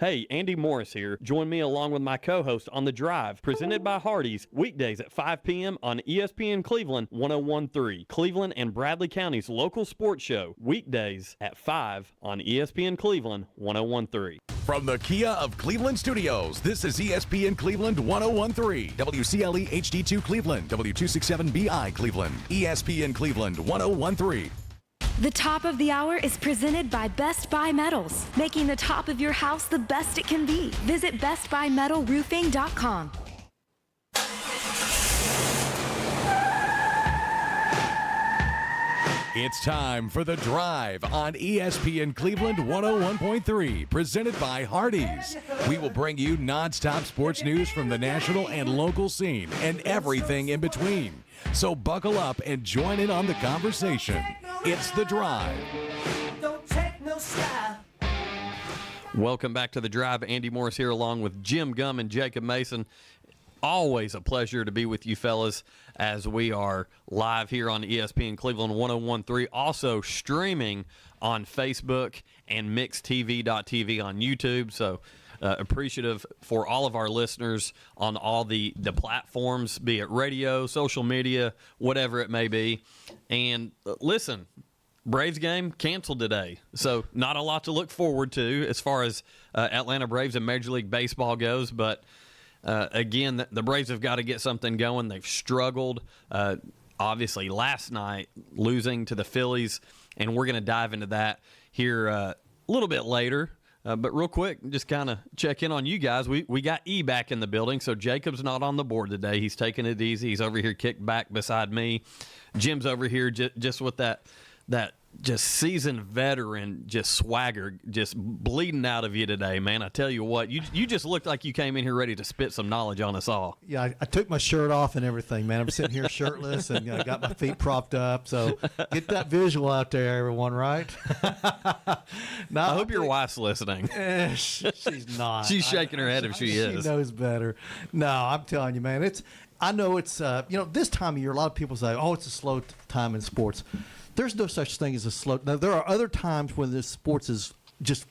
Hey, Andy Morris here. Join me along with my co-host on The Drive, presented by Hardees, weekdays at 5 p.m. on ESPN Cleveland 101.3. Cleveland and Bradley County's local sports show, weekdays at 5 on ESPN Cleveland 101.3. From the Kia of Cleveland Studios, this is ESPN Cleveland 101.3, WCLE HD2 Cleveland, W267BI Cleveland, ESPN Cleveland 101.3. The top of the hour is presented by Best Buy Metals, making the top of your house the best it can be. Visit bestbuymetalroofing.com. It's time for The Drive on ESPN Cleveland 101.3, presented by Hardees. We will bring you nonstop sports news from the national and local scene and everything in between. So buckle up and join in on the conversation. It's The Drive. Don't take no style. Welcome back to The Drive. Andy Morris here along with Jim Gum and Jacob Mason. Always a pleasure to be with you fellas as we are live here on ESPN Cleveland 101.3. Also streaming on Facebook and mixtv.tv on YouTube. So appreciative for all of our listeners on all the platforms, be it radio, social media, whatever it may be. And listen, Braves game canceled today, so not a lot to look forward to as far as Atlanta Braves and Major League Baseball goes. But again, the Braves have got to get something going. They've struggled, obviously, last night losing to the Phillies, and we're going to dive into that here a little bit later. But real quick, just kind of check in on you guys. We got E back in the building, so Jacob's not on the board today. He's taking it easy. He's over here kicked back beside me. Jim's over here just with that just seasoned veteran, just swagger, just bleeding out of you today, man. I tell you what, you just looked like you came in here ready to spit some knowledge on us all. Yeah, I took my shirt off and everything, man. I'm sitting here shirtless and got my feet propped up. So get that visual out there, everyone, right? No, I hope your wife's listening. She's not. She's shaking her head if she is. She knows better. No, I'm telling you, man. I know it's this time of year, a lot of people say, oh, it's a slow time in sports. There's no such thing as a slow. Now, there are other times when this sports is just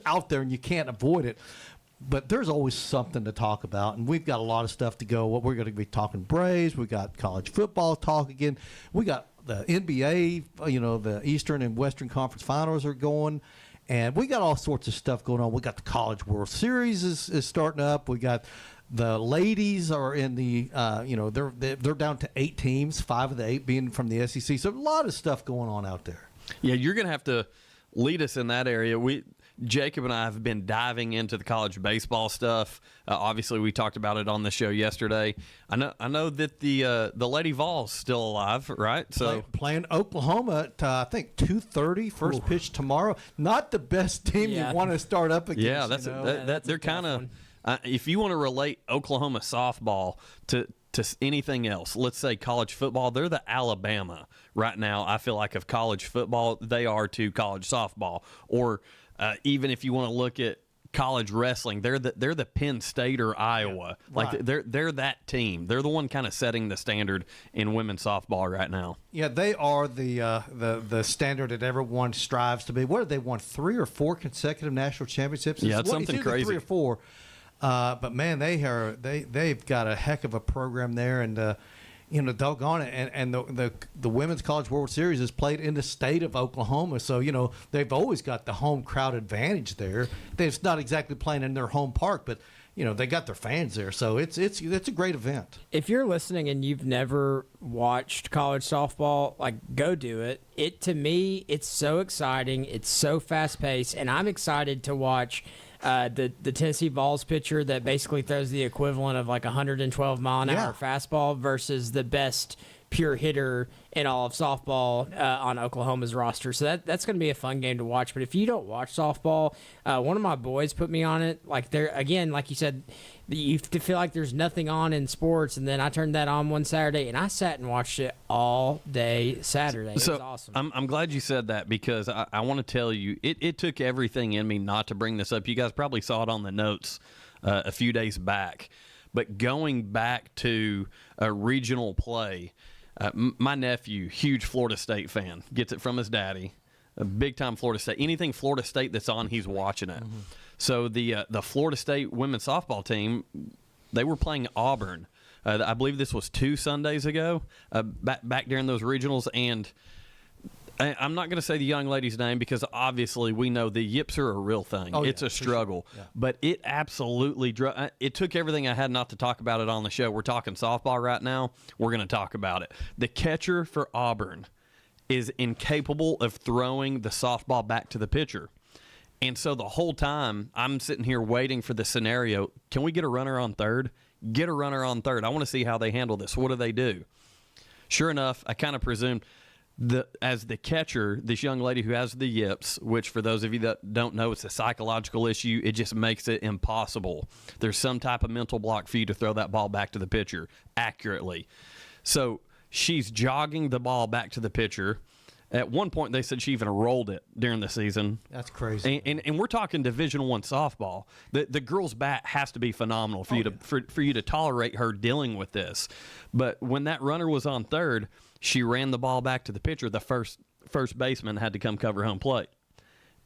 out there and you can't avoid it. But there's always something to talk about, and we've got a lot of stuff to go. What we're going to be talking Braves. We got college football talk again. We got the NBA. The Eastern and Western Conference Finals are going, and we got all sorts of stuff going on. We got the College World Series is starting up. We got. The ladies are in the, they're down to 8 teams, 5 of the 8 being from the SEC. So a lot of stuff going on out there. Yeah, you're going to have to lead us in that area. Jacob and I have been diving into the college baseball stuff. Obviously, we talked about it on the show yesterday. I know that the Lady Vols still alive, right? So playing Oklahoma at I think 2:30 first pitch tomorrow. Not the best team you want to start up against. Yeah, they're kind of. If you want to relate Oklahoma softball to anything else, let's say college football, they're the Alabama right now. I feel like of college football, they are to college softball. Or even if you want to look at college wrestling, they're the Penn State or Iowa. Yeah, right. Like they're that team. They're the one kind of setting the standard in women's softball right now. Yeah, they are the standard that everyone strives to be. What have they won? 3 or 4 consecutive national championships? Yeah, it's something crazy. 3 or 4. But man, they've got a heck of a program there, and doggone it, and the Women's College World Series is played in the state of Oklahoma, so they've always got the home crowd advantage there. It's not exactly playing in their home park, but they got their fans there, so it's a great event. If you're listening and you've never watched college softball, go do it. To me, it's so exciting. It's so fast paced, and I'm excited to watch. The Tennessee Vols pitcher that basically throws the equivalent of 112 mile an hour fastball versus the best pure hitter in all of softball on Oklahoma's roster. So that's going to be a fun game to watch. But if you don't watch softball, one of my boys put me on it. Like you said, you feel like there's nothing on in sports. And then I turned that on one Saturday, and I sat and watched it all day Saturday. It was awesome. I'm glad you said that because I want to tell you, it took everything in me not to bring this up. You guys probably saw it on the notes a few days back. But going back to a regional play, my nephew, huge Florida State fan, gets it from his daddy, a big-time Florida State. Anything Florida State that's on, he's watching it. Mm-hmm. So the Florida State women's softball team, they were playing Auburn. I believe this was 2 Sundays ago, back during those regionals. And I'm not going to say the young lady's name because obviously we know the yips are a real thing. Oh, it's yeah, a struggle. sure. Yeah. But it absolutely it took everything I had not to talk about it on the show. We're talking softball right now. We're going to talk about it. The catcher for Auburn is incapable of throwing the softball back to the pitcher. And so the whole time I'm sitting here waiting for the scenario, can we get a runner on third? Get a runner on third. I want to see how they handle this. What do they do? Sure enough, I kind of presumed as the catcher, this young lady who has the yips, which for those of you that don't know, it's a psychological issue. It just makes it impossible. There's some type of mental block for you to throw that ball back to the pitcher accurately. So she's jogging the ball back to the pitcher. At one point, they said she even rolled it during the season. That's crazy. And we're talking Division I softball. The girl's bat has to be phenomenal for you to tolerate her dealing with this. But when that runner was on third, she ran the ball back to the pitcher. The first baseman had to come cover home plate.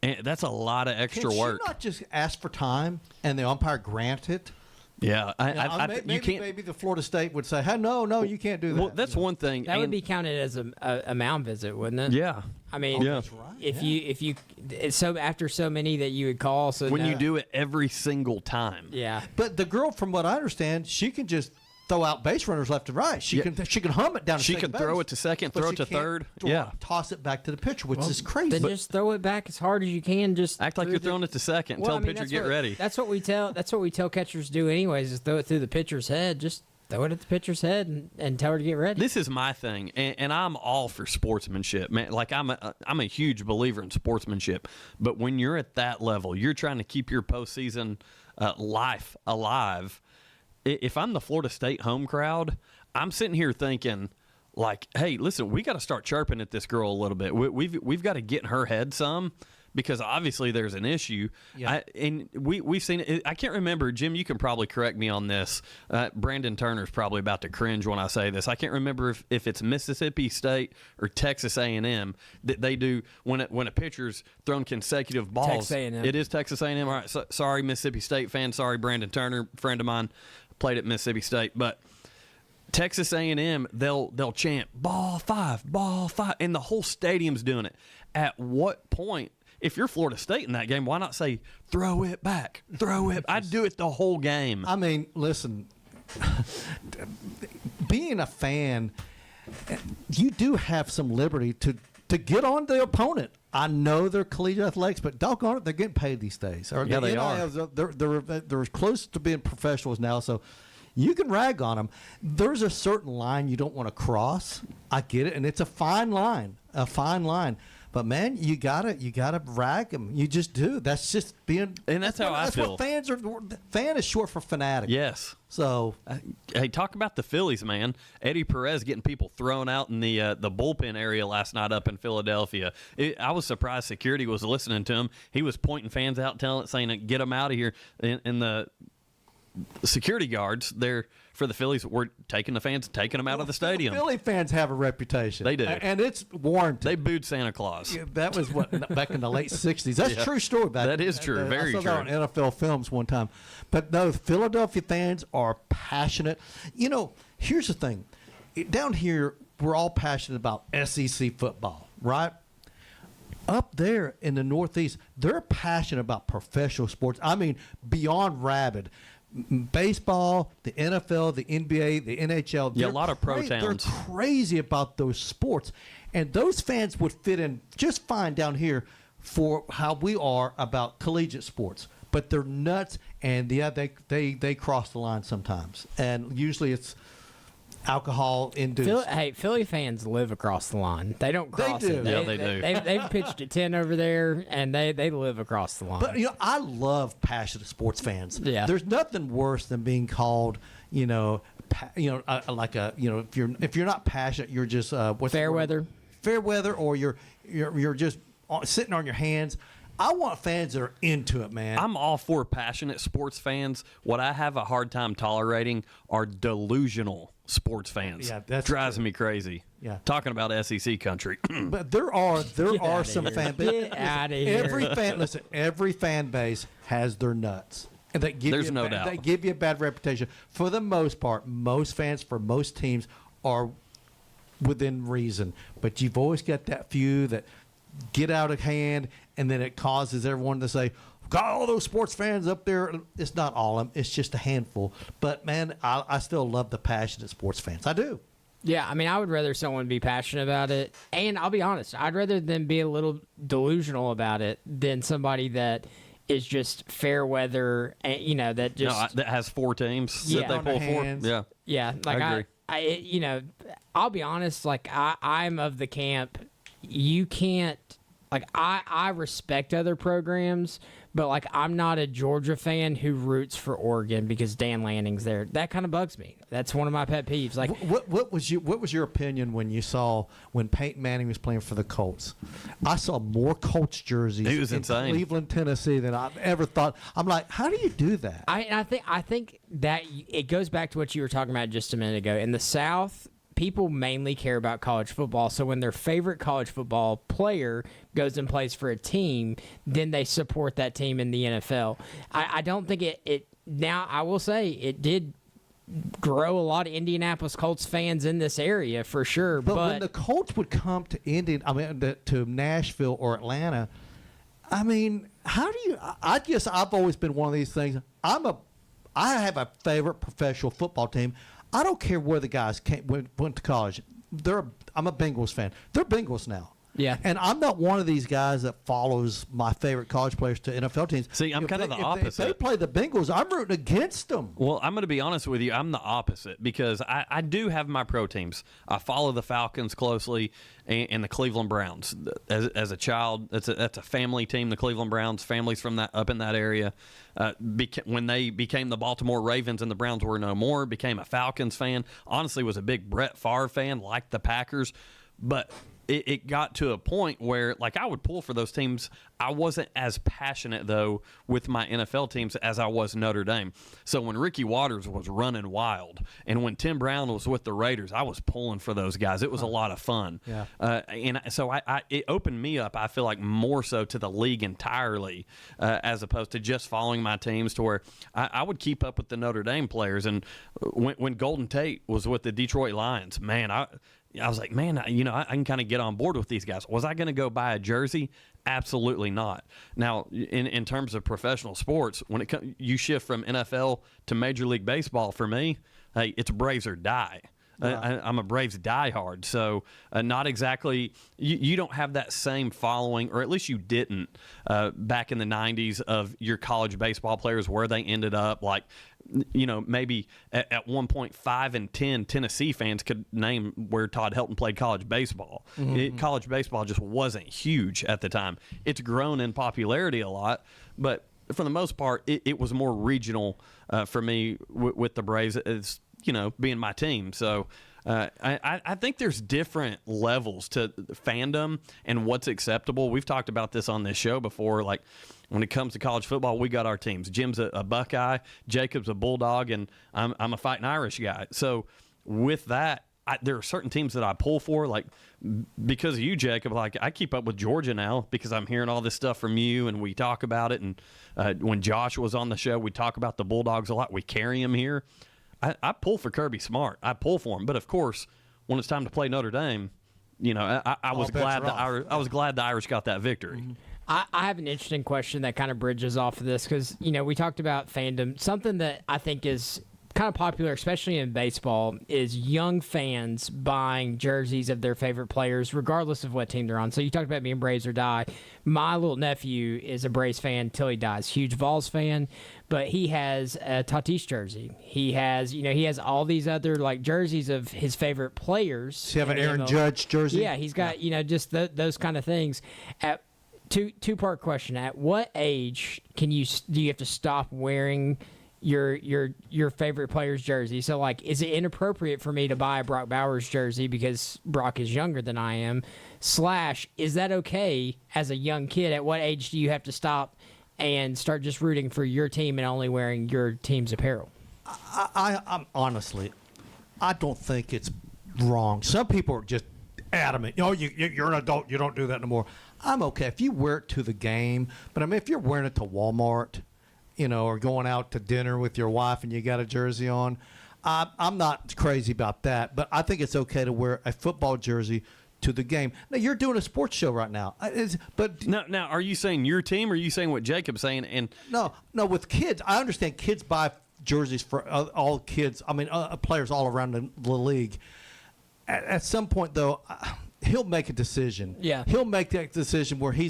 And that's a lot of extra work. Can she not just ask for time and the umpire grant it? Yeah, You can't. Maybe the Florida State would say, "Hey, no, you can't do that." Well, that's one thing. That would be counted as a mound visit, wouldn't it? Yeah. I mean, that's right. If you so after so many that you would call, so when no, you do it every single time. yeah. But the girl, from what I understand, she can just throw out base runners left and right. She can hum it down. To She second can throw base, it to second, but throw she it to can't third. throw- toss it back to the pitcher, which is crazy. Then just throw it back as hard as you can. Just Act like through you're the- throwing it to second. Well, Tell I the mean, pitcher that's get what- ready. That's what we tell catchers do anyways. Is throw it through the pitcher's head. Just throw it at the pitcher's head and tell her to get ready. This is my thing, and I'm all for sportsmanship, man. Like I'm a huge believer in sportsmanship, but when you're at that level, you're trying to keep your postseason life alive. If I'm the Florida State home crowd, I'm sitting here thinking, like, hey, listen, we got to start chirping at this girl a little bit. We've got to get in her head some. Because obviously there's an issue, Yeah. we've seen it. I can't remember, Jim. You can probably correct me on this. Brandon Turner's probably about to cringe when I say this. I can't remember if it's Mississippi State or Texas A&M that they do when a pitcher's thrown consecutive balls. Texas A&M. It is Texas A&M. All right, sorry, Mississippi State fan. Sorry, Brandon Turner, friend of mine, played at Mississippi State, but. Texas A&M, they'll chant ball five, and the whole stadium's doing it. At what point? If you're Florida State in that game, why not say, throw it back, throw it? I'd do it the whole game. I mean, listen, being a fan, you do have some liberty to get on the opponent. I know they're collegiate athletics, but doggone it, they're getting paid these days. Or Yeah, the they are. NILs, they're close to being professionals now, so you can rag on them. There's a certain line you don't want to cross. I get it, and it's a fine line. But man, you gotta rag them. You just do. That's just being. And that's how I feel. What fans are. Fan is short for fanatic. Yes. So Hey, talk about the Phillies, man. Eddie Perez getting people thrown out in the bullpen area last night up in Philadelphia. I was surprised security was listening to him. He was pointing fans out, saying, "Get them out of here." And the security guards there for the Phillies were taking the fans, taking them out of the stadium. Philly fans have a reputation. They do. And it's warranted. They booed Santa Claus. Yeah, that was back in the late 60s. That's a true story. That is true. Very I saw that true. on NFL Films one time. But no, Philadelphia fans are passionate. You know, here's the thing. Down here, we're all passionate about SEC football, right? Up there in the Northeast, they're passionate about professional sports. I mean, beyond rabid. Baseball, the NFL, the NBA, the NHL. Yeah, a lot of pro They're towns. crazy about those sports. And those fans would fit in just fine down here for how we are about collegiate sports. But they're nuts, and yeah, they cross the line sometimes. And usually it's alcohol induced. Philly fans live across the line. They don't cross do. it. Yeah, they do. They've pitched a 10 over there, and they live across the line. But you know, I love passionate sports fans. Yeah. There's nothing worse than being called, like if you're not passionate, you're just what's the Fair word? weather. Fair weather, or you're just sitting on your hands. I want fans that are into it, man. I'm all for passionate sports fans. What I have a hard time tolerating are delusional sports fans. Yeah, that's drives me crazy. Yeah. Talking about SEC country. But there are outta some here. fan Get outta here. Every fan base has their nuts. And that give There's you no bad, doubt. They give you a bad reputation. For the most part, most fans for most teams are within reason. But you've always got that few that get out of hand, and then it causes everyone to say, got all those sports fans up there. It's not all of them. It's just a handful. But, man, I still love the passionate sports fans. I do. Yeah, I mean, I would rather someone be passionate about it. And I'll be honest, I'd rather them be a little delusional about it than somebody that is just fair weather, and, you know, that just... that has 4 teams Yeah. that they On their pull for. hands. Yeah. Yeah, like I agree. you know, I'll be honest. Like I'm of the camp. You can't. Like I respect other programs, but like I'm not a Georgia fan who roots for Oregon because Dan Lanning's there. That kind of bugs me. That's one of my pet peeves. Like What was your opinion when you saw when Peyton Manning was playing for the Colts? I saw more Colts jerseys He was in insane. Cleveland, Tennessee than I've ever thought. I'm like, how do you do that? I think that it goes back to what you were talking about just a minute ago. In the South, people mainly care about college football. So when their favorite college football player goes and plays for a team, then they support that team in the NFL. I don't think it now, I will say it did grow a lot of Indianapolis Colts fans in this area for sure. But when the Colts would come to to Nashville or Atlanta, I mean, how do you? I guess I've always been one of these things. I have a favorite professional football team. I don't care where the guys went to college. I'm a Bengals fan. They're Bengals now. Yeah. And I'm not one of these guys that follows my favorite college players to NFL teams. See, I'm kind of the opposite. If they play the Bengals, I'm rooting against them. Well, I'm going to be honest with you. I'm the opposite because I do have my pro teams. I follow the Falcons closely and the Cleveland Browns. As a child, that's a family team, the Cleveland Browns. Families from up in that area. When they became the Baltimore Ravens and the Browns were no more, became a Falcons fan. Honestly, was a big Brett Favre fan, like the Packers. But it got to a point where, like, I would pull for those teams. I wasn't as passionate, though, with my NFL teams as I was Notre Dame. So when Ricky Waters was running wild and when Tim Brown was with the Raiders, I was pulling for those guys. It was a lot of fun. Yeah. And so it opened me up, I feel like, more so to the league entirely as opposed to just following my teams, to where I would keep up with the Notre Dame players. And when Golden Tate was with the Detroit Lions, man, I was like, man, I can kind of get on board with these guys. Was I going to go buy a jersey? Absolutely not. Now, in terms of professional sports, when you shift from NFL to Major League Baseball, for me, hey, it's Braves or die. I'm a Braves diehard, so not exactly. You don't have that same following, or at least you didn't back in the '90s of your college baseball players, where they ended up. Like, maybe at one point 5 and 10 Tennessee fans could name where Todd Helton played college baseball. College baseball just wasn't huge at the time. It's grown in popularity a lot, but for the most part, it was more regional for me with the Braves. As being my team. So I think there's different levels to fandom and what's acceptable. We've talked about this on this show before. Like, when it comes to college football, we got our teams. Jim's a Buckeye, Jacob's a Bulldog, and I'm a Fighting Irish guy. So with that, there are certain teams that I pull for, like, because of you, Jacob. Like, I keep up with Georgia now because I'm hearing all this stuff from you, and we talk about it. And when Josh was on the show, we talk about the Bulldogs a lot. We carry him here. I pull for Kirby Smart. I pull for him. But of course, when it's time to play Notre Dame, I was glad I was glad the Irish got that victory. Mm-hmm. I have an interesting question that kind of bridges off of this because, we talked about fandom. Something that I think is kind of popular, especially in baseball, is young fans buying jerseys of their favorite players, regardless of what team they're on. So you talked about being Braves or die. My little nephew is a Braves fan till he dies. Huge Vols fan, but he has a Tatis jersey. He has, he has all these other like jerseys of his favorite players. Does he have an in Aaron MLB. Judge jersey? Yeah, he's got just those kind of things. At two-part question: at what age do you have to stop wearing your favorite player's jersey? So, like, is it inappropriate for me to buy a Brock Bowers jersey because Brock is younger than I am? / is that okay as a young kid? At what age do you have to stop and start just rooting for your team and only wearing your team's apparel? I'm honestly, I don't think it's wrong. Some people are just adamant. You're an adult. You don't do that no more. I'm okay if you wear it to the game, but I mean, if you're wearing it to Walmart, or going out to dinner with your wife and you got a jersey on. I'm not crazy about that, but I think it's okay to wear a football jersey to the game. Now, you're doing a sports show right now. But now, are you saying your team, or are you saying what Jacob's saying? And No, with kids, I understand kids buy jerseys for all kids. I mean, players all around the league. At some point, though, he'll make a decision. Yeah. He'll make that decision where he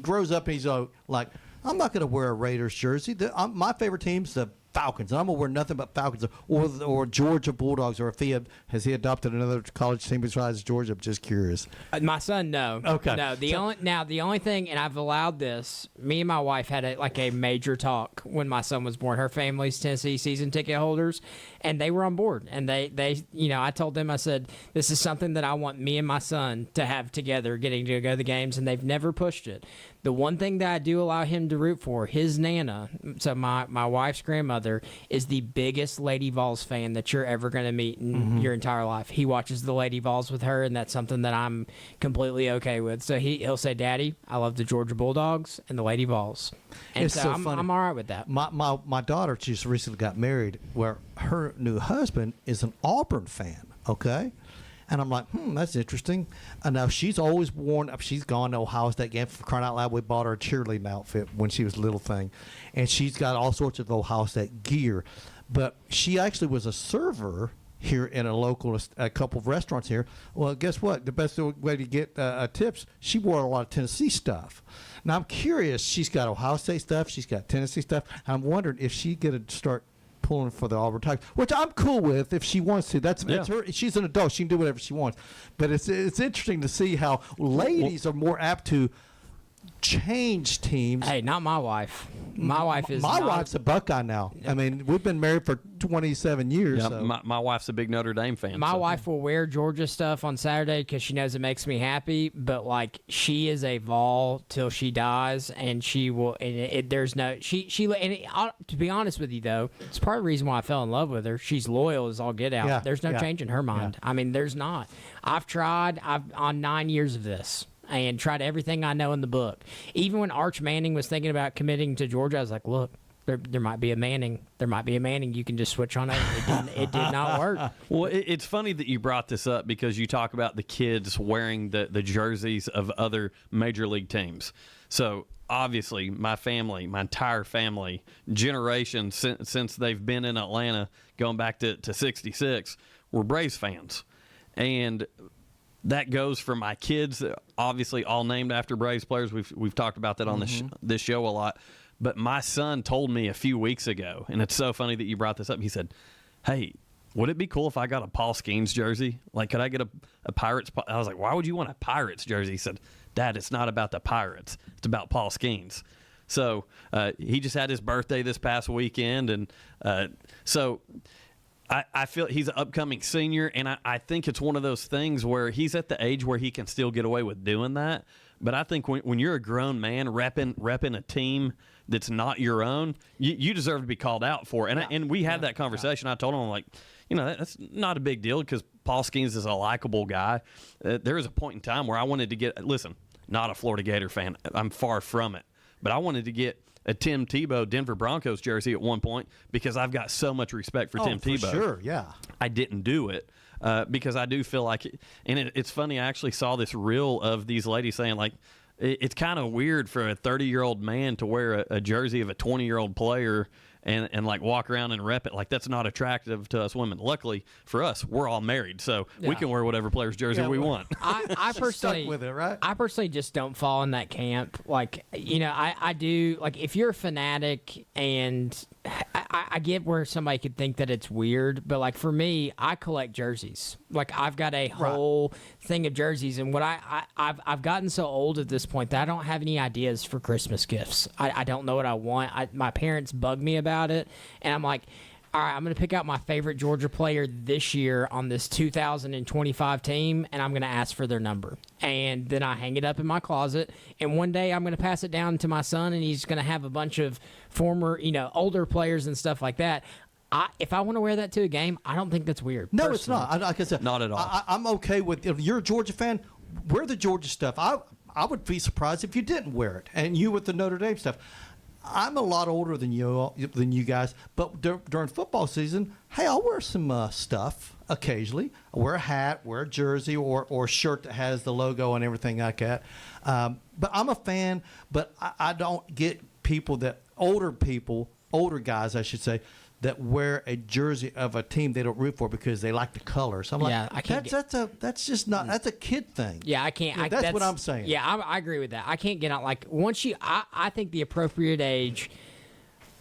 grows up and he's like, I'm not going to wear a Raiders jersey. My favorite team's the Falcons, and I'm gonna wear nothing but Falcons or Georgia Bulldogs, or if has he adopted another college team besides Georgia? I'm just curious. My son, no. Okay. No, the only thing, and I've allowed this. Me and my wife had a major talk when my son was born. Her family's Tennessee season ticket holders, and they were on board. And they I told them, I said, this is something that I want me and my son to have together, getting to go to the games, and they've never pushed it. The one thing that I do allow him to root for, his Nana, so my wife's grandmother, is the biggest Lady Vols fan that you're ever going to meet in your entire life. He watches the Lady Vols with her, and that's something that I'm completely okay with. So he'll say, Daddy, I love the Georgia Bulldogs and the Lady Vols. And It's so I'm, funny. I'm all right with that. My daughter just recently got married, where her new husband is an Auburn fan. Okay. And I'm like, that's interesting. And now she's always worn up. She's gone to Ohio State game, for crying out loud. We bought her a cheerleading outfit when she was a little thing. And she's got all sorts of Ohio State gear. But she actually was a server here in a couple of restaurants here. Well, guess what? The best way to get tips, she wore a lot of Tennessee stuff. Now, I'm curious. She's got Ohio State stuff. She's got Tennessee stuff. I'm wondering if she's going to start pulling for the Auburn Tigers, which I'm cool with if she wants to. That's her. She's an adult. She can do whatever she wants. But it's interesting to see how ladies are more apt to change teams. Hey, not my wife. My wife is. My wife's a Buckeye now. I mean, we've been married for 27 years. yeah, So. my wife's a big Notre Dame fan. My so. wife will wear Georgia stuff on Saturday because she knows it makes me happy. But she is a Vol till she dies, and she will. And there's no to be honest with you though, it's part of the reason why I fell in love with her. She's loyal as all get out. Yeah, There's no change in her mind. Yeah. I mean, there's not. I've tried. I've on 9 years of this. And tried everything I know in the book. Even when Arch Manning was thinking about committing to Georgia, I was like, look, there might be a Manning. There might be a Manning. You can just switch on over. It did not work. Well, it's funny that you brought this up because you talk about the kids wearing the jerseys of other major league teams. So obviously, my entire family, generations since they've been in Atlanta, going back to 66, were Braves fans. And that goes for my kids, obviously all named after Braves players. We've talked about that on this show a lot. But my son told me a few weeks ago, and it's so funny that you brought this up. He said, hey, would it be cool if I got a Paul Skeens jersey? Like, could I get a Pirates? I was like, why would you want a Pirates jersey? He said, Dad, it's not about the Pirates. It's about Paul Skeens. So he just had his birthday this past weekend. And so I feel he's an upcoming senior, and I think it's one of those things where he's at the age where he can still get away with doing that. But I think when you're a grown man repping a team that's not your own, you deserve to be called out for it. And we had that conversation. I told him, I'm like, that's not a big deal because Paul Skeens is a likable guy. There was a point in time where I wanted to listen, not a Florida Gator fan. I'm far from it. But I wanted to get a Tim Tebow Denver Broncos jersey at one point because I've got so much respect for Tim Tebow. Sure, yeah. I didn't do it because I do feel like it's funny. I actually saw this reel of these ladies saying, like, it's kind of weird for a 30-year-old man to wear a jersey of a 20-year-old player and like walk around and rep it. Like, that's not attractive to us women. Luckily for us, we're all married, so we can wear whatever player's jersey we want. I personally stuck with it, right? I personally just don't fall in that camp. Like, I do. Like, if you're a fanatic, and I get where somebody could think that it's weird, but like for me, I collect jerseys. Like, I've got a whole thing of jerseys, and what I've gotten so old at this point that I don't have any ideas for Christmas gifts. I don't know what I want. My parents bug me about it, and I'm like, all right, I'm going to pick out my favorite Georgia player this year on this 2025 team, and I'm going to ask for their number. And then I hang it up in my closet, and one day I'm going to pass it down to my son, and he's going to have a bunch of former, older players and stuff like that. If I want to wear that to a game, I don't think that's weird. No, personally. it's not. Like I said, Not at all. I'm okay with, if you're a Georgia fan, wear the Georgia stuff. I would be surprised if you didn't wear it, and you with the Notre Dame stuff. I'm a lot older than you guys, but during football season, hey, I'll wear some stuff occasionally. I wear a hat, wear a jersey, or a shirt that has the logo and everything like that. But I'm a fan, but I don't get older guys, I should say, that wear a jersey of a team they don't root for because they like the color. So I'm that's just not, that's a kid thing. Yeah, I can't. That's what I'm saying. Yeah, I agree with that. I can't get out. Like, I think the appropriate age,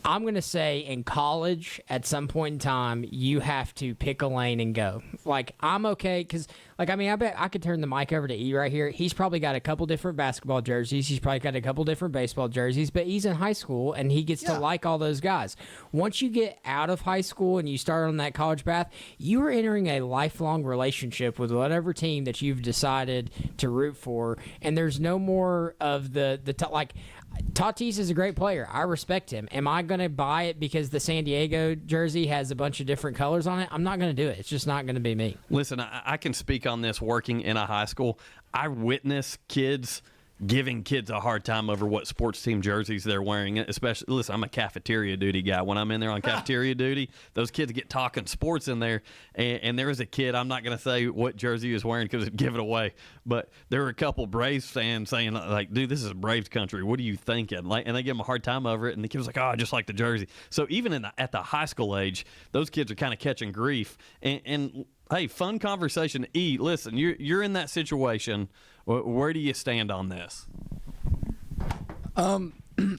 I'm going to say in college, at some point in time, you have to pick a lane and go. Like, I'm okay, because, like, I mean, I bet I could turn the mic over to E right here. He's probably got a couple different basketball jerseys. He's probably got a couple different baseball jerseys, but he's in high school, and he gets to like all those guys. Once you get out of high school and you start on that college path, you are entering a lifelong relationship with whatever team that you've decided to root for, and there's no more of like, Tatis is a great player. I respect him. Am I going to buy it because the San Diego jersey has a bunch of different colors on it? I'm not going to do it. It's just not going to be me. Listen, I can speak on this working in a high school. I witness kids giving kids a hard time over what sports team jerseys they're wearing. Especially, listen, I'm a cafeteria duty guy. When I'm in there on cafeteria duty, those kids get talking sports in there. And there was a kid, I'm not going to say what jersey he was wearing because it'd give it away, but there were a couple Braves fans saying, like, dude, this is Braves country. What are you thinking? Like, and they give him a hard time over it, and the kid was like, oh, I just like the jersey. So even at the high school age, those kids are kind of catching grief. And hey, fun conversation. E, listen, you're in that situation. Where do you stand on this?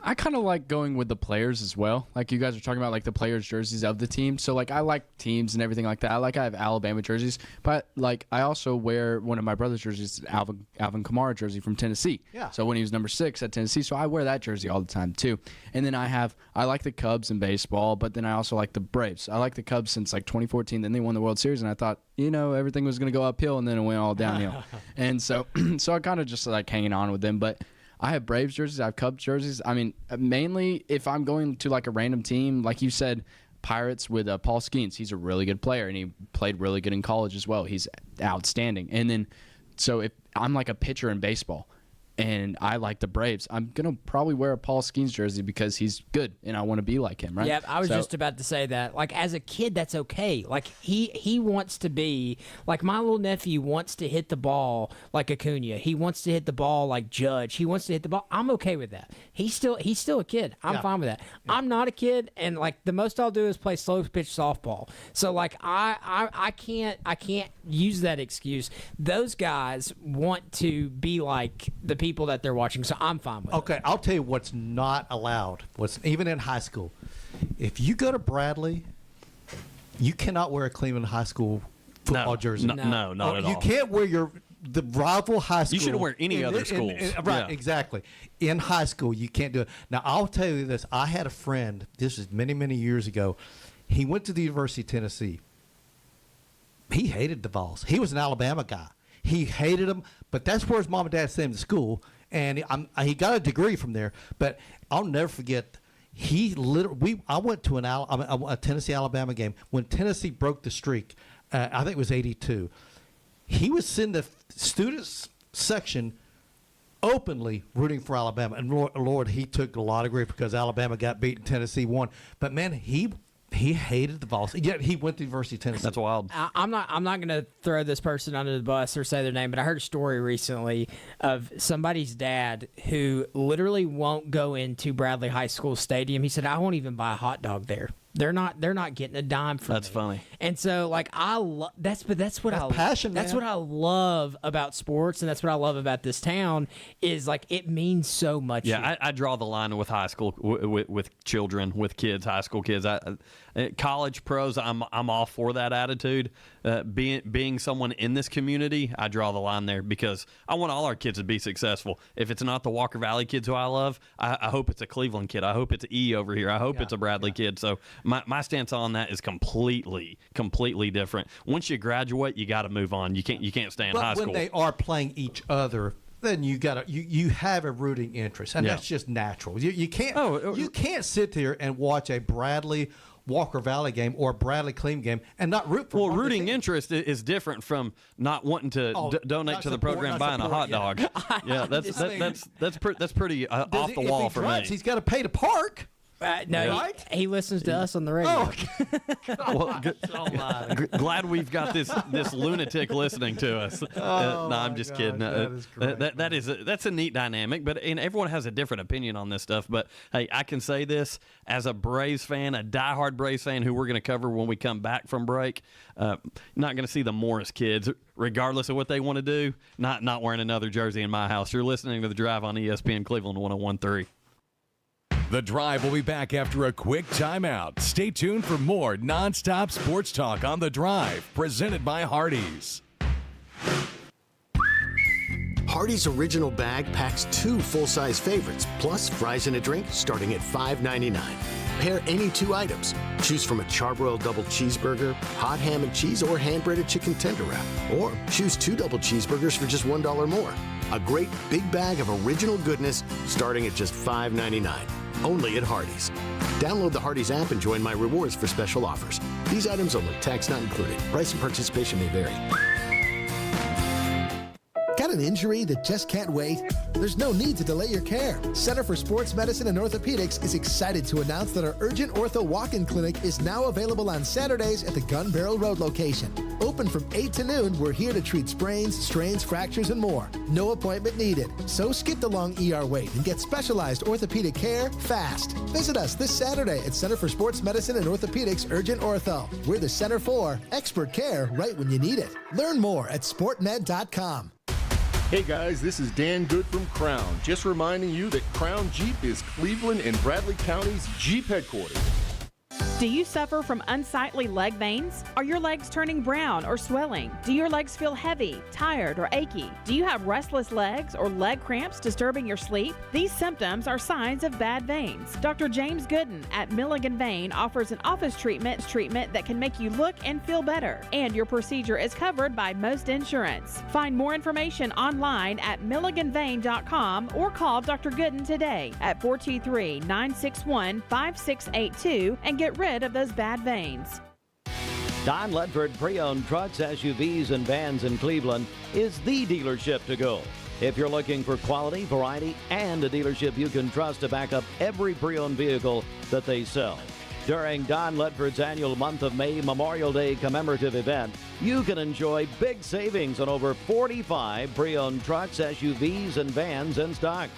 I kind of like going with the players as well. Like you guys are talking about, like the players' jerseys of the team. So like I like teams and everything like that. I have Alabama jerseys, but like I also wear one of my brother's jerseys, Alvin Kamara jersey from Tennessee. Yeah. So when he was number 6 at Tennessee, so I wear that jersey all the time too. And then I like the Cubs in baseball, but then I also like the Braves. I like the Cubs since like 2014. Then they won the World Series, and I thought, everything was going to go uphill, and then it went all downhill. And so I kind of just like hanging on with them, but. I have Braves jerseys. I have Cubs jerseys. I mean, mainly if I'm going to like a random team, like you said, Pirates with Paul Skeens. He's a really good player, and he played really good in college as well. He's outstanding. And then, so if I'm like a pitcher in baseball, and I like the Braves, I'm going to probably wear a Paul Skeens jersey because he's good, and I want to be like him, right? Yeah, I was just about to say that. Like, as a kid, that's okay. Like, he wants to be, like, my little nephew wants to hit the ball like Acuna. He wants to hit the ball like Judge. He wants to hit the ball. I'm okay with that. He's still a kid. I'm fine with that. Yeah. I'm not a kid, and, like, the most I'll do is play slow pitch softball. So, like, I can't use that excuse. Those guys want to be like the people that they're watching, so I'm fine with it. Okay, I'll tell you what's not allowed. Even in high school, if you go to Bradley, you cannot wear a Cleveland high school football jersey. No, not at all. You can't wear the rival high school. You shouldn't wear any other schools. Right, Yeah. Exactly. In high school, you can't do it. Now, I'll tell you this. I had a friend, this is many, many years ago. He went to the University of Tennessee. He hated the Vols. He was an Alabama guy. He hated them, but that's where his mom and dad sent him to school, and he got a degree from there. But I'll never forget, I went to a Tennessee-Alabama game when Tennessee broke the streak. I think it was 82. He was in the students section openly rooting for Alabama, and Lord, he took a lot of grief because Alabama got beaten, Tennessee won. But man, he hated the Vols. Yet he went to the University of Tennessee. That's wild. I'm not going to throw this person under the bus or say their name, but I heard a story recently of somebody's dad who literally won't go into Bradley High School Stadium. He said, "I won't even buy a hot dog there. They're not getting a dime from me." That's funny. And so, like, that's passion, That's man. what I love about sports, and that's what I love about this town is, like, it means so much. Yeah, I draw the line with high school, with children, with kids, high school kids. College pros, I'm all for that attitude. Being someone in this community, I draw the line there because I want all our kids to be successful. If it's not the Walker Valley kids who I love, I hope it's a Cleveland kid. I hope it's E over here. I hope it's a Bradley kid. So my stance on that is completely different. Once you graduate, you got to move on. You can't stay in high school. But when they are playing each other, then you have a rooting interest, and that's just natural. You can't sit there and watch a Bradley Walker Valley game or a Bradley Cleveland game and not root for Well, one of the rooting teams. interest is different from not wanting to donate not to the support- program, not buying a hot support, dog. Yeah, that's pretty off the wall for me. He's got to pay to park. No, Right? he listens to us on the radio. Well, glad we've got this lunatic listening to us. No, I'm just kidding. that is great. That's a neat dynamic, and everyone has a different opinion on this stuff. But hey, I can say this as a Braves fan, a diehard Braves fan, who we're going to cover when we come back from break. Not going to see the Morris kids, regardless of what they want to do. Not wearing another jersey in my house. You're listening to The Drive on ESPN Cleveland 101.3. The Drive will be back after a quick timeout. Stay tuned for more nonstop sports talk on The Drive, presented by Hardees. Hardee's original bag packs 2 full-size favorites, plus fries and a drink starting at $5.99. Pair any 2 items. Choose from a charbroiled double cheeseburger, hot ham and cheese, or hand-breaded chicken tender wrap. Or choose 2 double cheeseburgers for just $1 more. A great big bag of original goodness starting at just $5.99. Only at Hardee's. Download the Hardee's app and join My Rewards for special offers. These items only. Tax not included. Price and participation may vary. Got an injury that just can't wait? There's no need to delay your care. Center for Sports Medicine and Orthopedics is excited to announce that our Urgent Ortho Walk-In Clinic is now available on Saturdays at the Gun Barrel Road location. Open from 8 to noon, we're here to treat sprains, strains, fractures, and more. No appointment needed. So skip the long ER wait and get specialized orthopedic care fast. Visit us this Saturday at Center for Sports Medicine and Orthopedics Urgent Ortho. We're the center for expert care right when you need it. Learn more at sportmed.com. Hey guys, this is Dan Good from Crown. Just reminding you that Crown Jeep is Cleveland and Bradley County's Jeep headquarters. Do you suffer from unsightly leg veins? Are your legs turning brown or swelling? Do your legs feel heavy, tired, or achy? Do you have restless legs or leg cramps disturbing your sleep? These symptoms are signs of bad veins. Dr. James Gooden at Milligan Vein offers an office treatment that can make you look and feel better. And your procedure is covered by most insurance. Find more information online at milliganvein.com or call Dr. Gooden today at 423-961-5682 and get rid of those bad veins. Don Ledford Pre-Owned Trucks, SUVs, and Vans in Cleveland is the dealership to go. If you're looking for quality, variety, and a dealership you can trust to back up every pre-owned vehicle that they sell. During Don Ledford's annual month of May Memorial Day commemorative event, you can enjoy big savings on over 45 pre-owned trucks, SUVs, and vans in stock.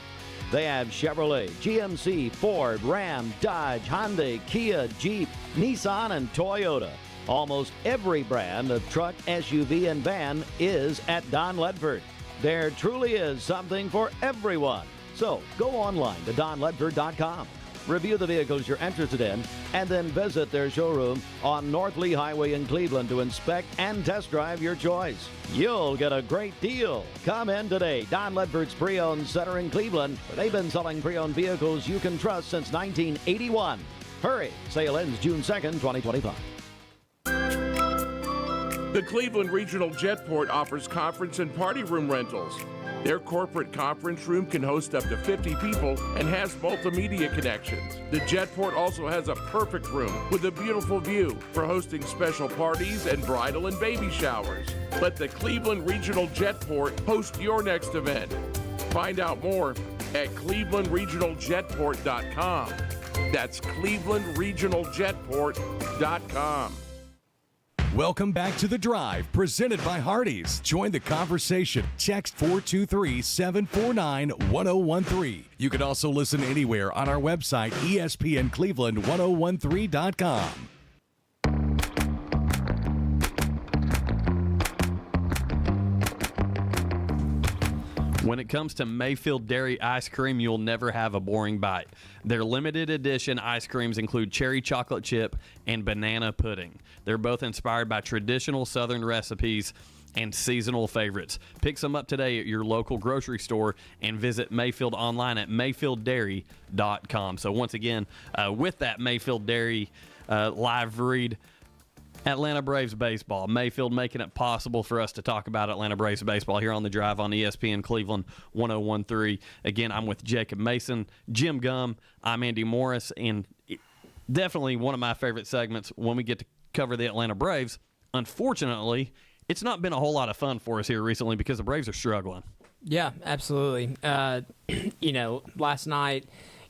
They have Chevrolet, GMC, Ford, Ram, Dodge, Hyundai, Kia, Jeep, Nissan, and Toyota. Almost every brand of truck, SUV, and van is at Don Ledford. There truly is something for everyone. So go online to donledford.com. Review the vehicles you're interested in, and then visit their showroom on North Lee Highway in Cleveland to inspect and test drive your choice. You'll get a great deal. Come in today. Don Ledford's Pre-Owned Center in Cleveland. They've been selling pre-owned vehicles you can trust since 1981. Hurry. Sale ends June 2nd, 2025. The Cleveland Regional Jetport offers conference and party room rentals. Their corporate conference room can host up to 50 people and has multimedia connections. The Jetport also has a perfect room with a beautiful view for hosting special parties and bridal and baby showers. Let the Cleveland Regional Jetport host your next event. Find out more at clevelandregionaljetport.com. That's clevelandregionaljetport.com. Welcome back to The Drive, presented by Hardees. Join the conversation. Text 423-749-1013. You can also listen anywhere on our website, ESPNCleveland1013.com. When it comes to Mayfield Dairy ice cream, you'll never have a boring bite. Their limited edition ice creams include cherry chocolate chip and banana pudding. They're both inspired by traditional Southern recipes and seasonal favorites. Pick some up today at your local grocery store and visit Mayfield online at mayfielddairy.com. So once again, with that Mayfield Dairy live read, Atlanta Braves baseball. Mayfield making it possible for us to talk about Atlanta Braves baseball here on The Drive on ESPN Cleveland 101.3. Again, I'm with Jacob Mason, Jim Gum. I'm Andy Morris, and definitely one of my favorite segments when we get to cover the Atlanta Braves. Unfortunately, it's not been a whole lot of fun for us here recently because the Braves are struggling. Yeah, absolutely. Last night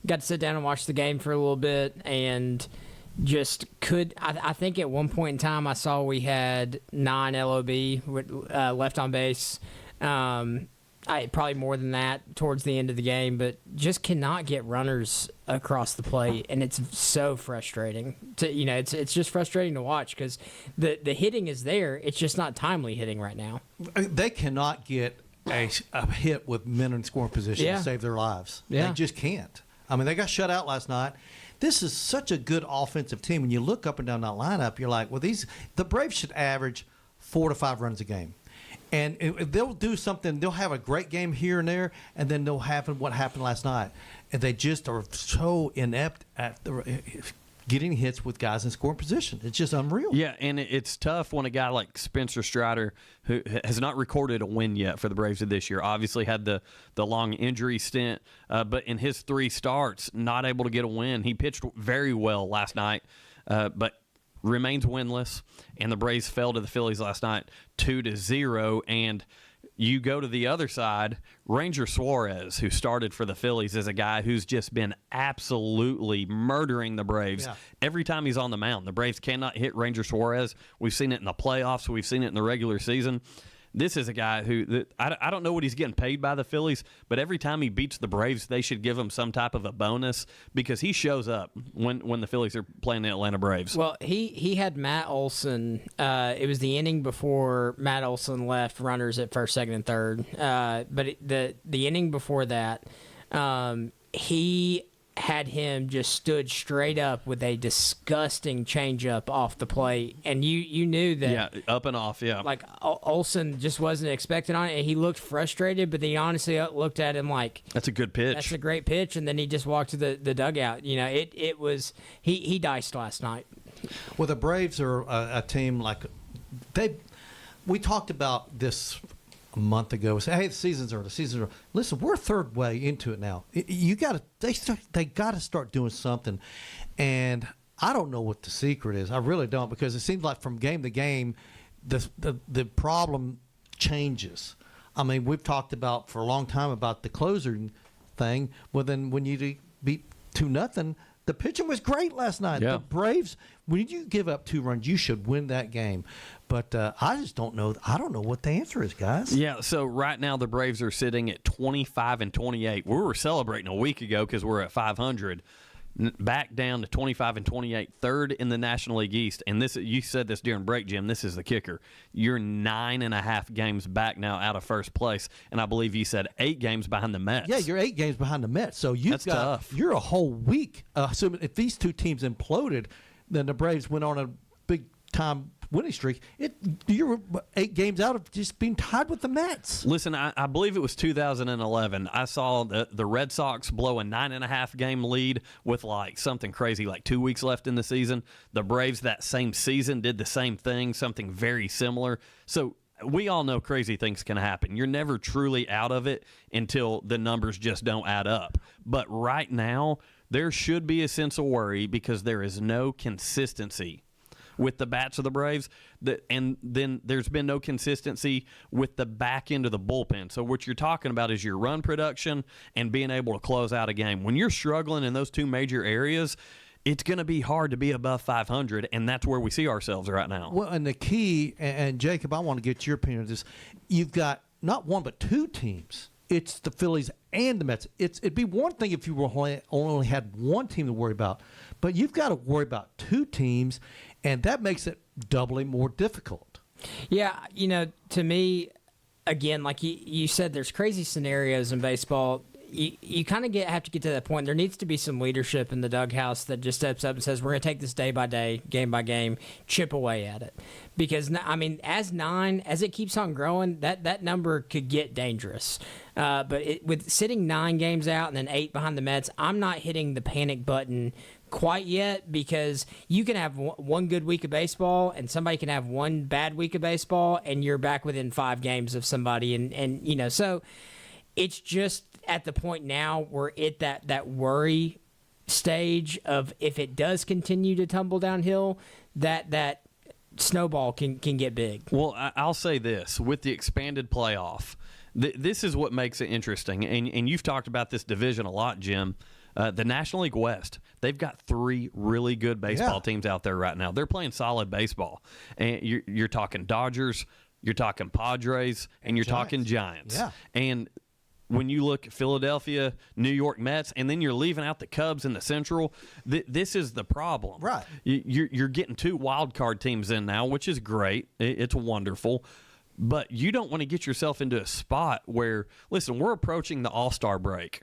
got to sit down and watch the game for a little bit and just I think at one point in time I saw we had 9 LOB left on base. Probably more than that towards the end of the game, but just cannot get runners across the plate, and it's so frustrating. It's just frustrating to watch because the hitting is there. It's just not timely hitting right now. They cannot get a hit with men in scoring position to save their lives. Yeah. They just can't. I mean, they got shut out last night. This is such a good offensive team. When you look up and down that lineup, you're like, well, the Braves should average 4 to 5 runs a game. And they'll do something. They'll have a great game here and there, and then they'll happen what happened last night. And they just are so inept at getting hits with guys in scoring position. It's just unreal. Yeah, and it's tough when a guy like Spencer Strider, who has not recorded a win yet for the Braves this year, obviously had the long injury stint, but in his 3 starts, not able to get a win. He pitched very well last night, but remains winless, and the Braves fell to the Phillies last night 2-0. And you go to the other side, Ranger Suarez, who started for the Phillies, is a guy who's just been absolutely murdering the Braves. Yeah. Every time he's on the mound, the Braves cannot hit Ranger Suarez. We've seen it in the playoffs. We've seen it in the regular season. This is a guy who I don't know what he's getting paid by the Phillies, but every time he beats the Braves, they should give him some type of a bonus because he shows up when the Phillies are playing the Atlanta Braves. Well, he had Matt Olson. It was the inning before Matt Olson left runners at first, second, and third. But the inning before that, he had him just stood straight up with a disgusting changeup off the plate, and you knew that. Yeah, up and off. Yeah, like Olson just wasn't expecting on it, and he looked frustrated. But then he honestly looked at him like, "That's a good pitch. That's a great pitch." And then he just walked to the dugout. It was he diced last night. Well, the Braves are a team like we talked about this a month ago. We said, hey, the season's early. Listen, we're a third way into it now. They got to start doing something. And I don't know what the secret is. I really don't, because it seems like from game to game, the problem changes. I mean, we've talked about for a long time about the closer thing. Well, then when you beat 2-0, the pitching was great last night. Yeah. The Braves, when you give up 2 runs, you should win that game. But I just don't know. I don't know what the answer is, guys. Yeah, so right now the Braves are sitting at 25-28. We were celebrating a week ago because we're at 500. Back down to 25-28, third in the National League East. And this, you said this during break, Jim. This is the kicker. You're 9.5 games back now out of first place, and I believe you said 8 games behind the Mets. Yeah, you're 8 games behind the Mets. So That's tough. You're a whole week. Assuming if these 2 teams imploded, then the Braves went on a big time winning streak. You're 8 games out of just being tied with the Mets. Listen, I believe it was 2011. I saw the Red Sox blow a 9.5 game lead with something crazy, 2 weeks left in the season. The Braves that same season did the same thing, something very similar. So we all know crazy things can happen. You're never truly out of it until the numbers just don't add up. But right now, there should be a sense of worry because there is no consistency with the bats of the Braves, and then there's been no consistency with the back end of the bullpen. So what you're talking about is your run production and being able to close out a game. When you're struggling in those 2 major areas, it's going to be hard to be above 500, and that's where we see ourselves right now. Well, and the key, and Jacob, I want to get your opinion on this. You've got not 1 but 2 teams. It's the Phillies and the Mets. It'd be one thing if you only had 1 team to worry about, but you've got to worry about 2 teams, and that makes it doubly more difficult. Yeah, to me, again, like you said, there's crazy scenarios in baseball. You kind of have to get to that point. There needs to be some leadership in the dughouse that just steps up and says, we're going to take this day by day, game by game, chip away at it. Because, as it keeps on growing, that number could get dangerous. But with sitting 9 games out and then 8 behind the Mets, I'm not hitting the panic button quite yet, because you can have 1 good week of baseball and somebody can have 1 bad week of baseball and you're back within 5 games of somebody. And so it's just at the point now where that worry stage of if it does continue to tumble downhill, that snowball can get big. Well, I'll say this. With the expanded playoff, this is what makes it interesting. And you've talked about this division a lot, Jim. The National League West, they've got 3 really good baseball teams out there right now. They're playing solid baseball. And you're talking Dodgers, you're talking Padres, and you're talking Giants. Yeah. And when you look at Philadelphia, New York Mets, and then you're leaving out the Cubs in the Central, this is the problem. Right. You're getting 2 wild card teams in now, which is great. It's wonderful. But you don't want to get yourself into a spot where, listen, we're approaching the All-Star break.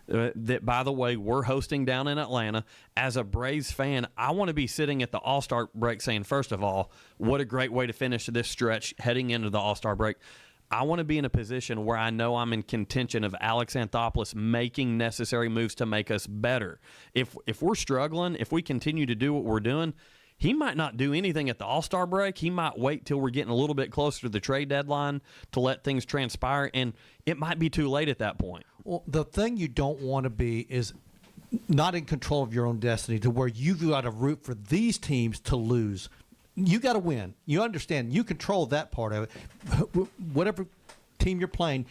That, by the way, we're hosting down in Atlanta. As a Braves fan, I want to be sitting at the All-Star break saying, first of all, what a great way to finish this stretch heading into the All-Star break. I want to be in a position where I know I'm in contention of Alex Anthopoulos making necessary moves to make us better. If we're struggling, if we continue to do what we're doing, he might not do anything at the All-Star break. He might wait till we're getting a little bit closer to the trade deadline to let things transpire, and it might be too late at that point. Well, the thing you don't want to be is not in control of your own destiny to where you got to root for these teams to lose. You got to win. You understand. You control that part of it. Whatever team you're playing,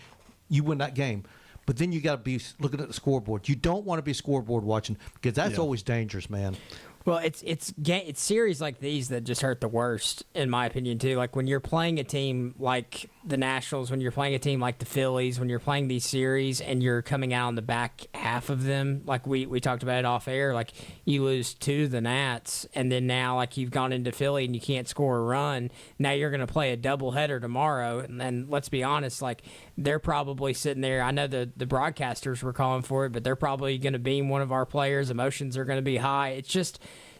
you win that game. But then you got to be looking at the scoreboard. You don't want to be scoreboard watching because that's always dangerous, man. Well, it's series like these that just hurt the worst, in my opinion, too. Like when you're playing a team like the Nationals, when you're playing a team like the Phillies, when you're playing these series and you're coming out on the back half of them, like we talked about it off air, like you lose to the Nats, and then now like you've gone into Philly and you can't score a run. Now you're going to play a doubleheader tomorrow, and then let's be honest, like they're probably sitting there. I know the broadcasters were calling for it, but they're probably going to beam one of our players. Emotions are going to be high. It's just,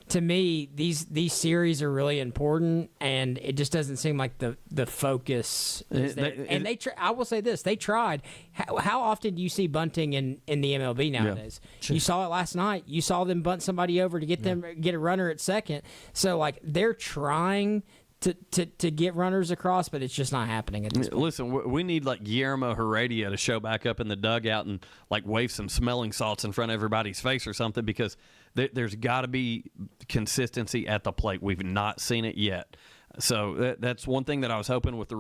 to me, these series are really important, and it just doesn't seem like the focus is there. And I will say this: they tried. How often do you see bunting in the MLB nowadays? Yeah. You saw it last night. You saw them bunt somebody over to get a runner at second. So like they're trying to get runners across, but it's just not happening at this point. Listen, we need like Guillermo Heredia to show back up in the dugout and like wave some smelling salts in front of everybody's face or something, because there's got to be consistency at the plate. We've not seen it yet. So that's one thing that I was hoping with the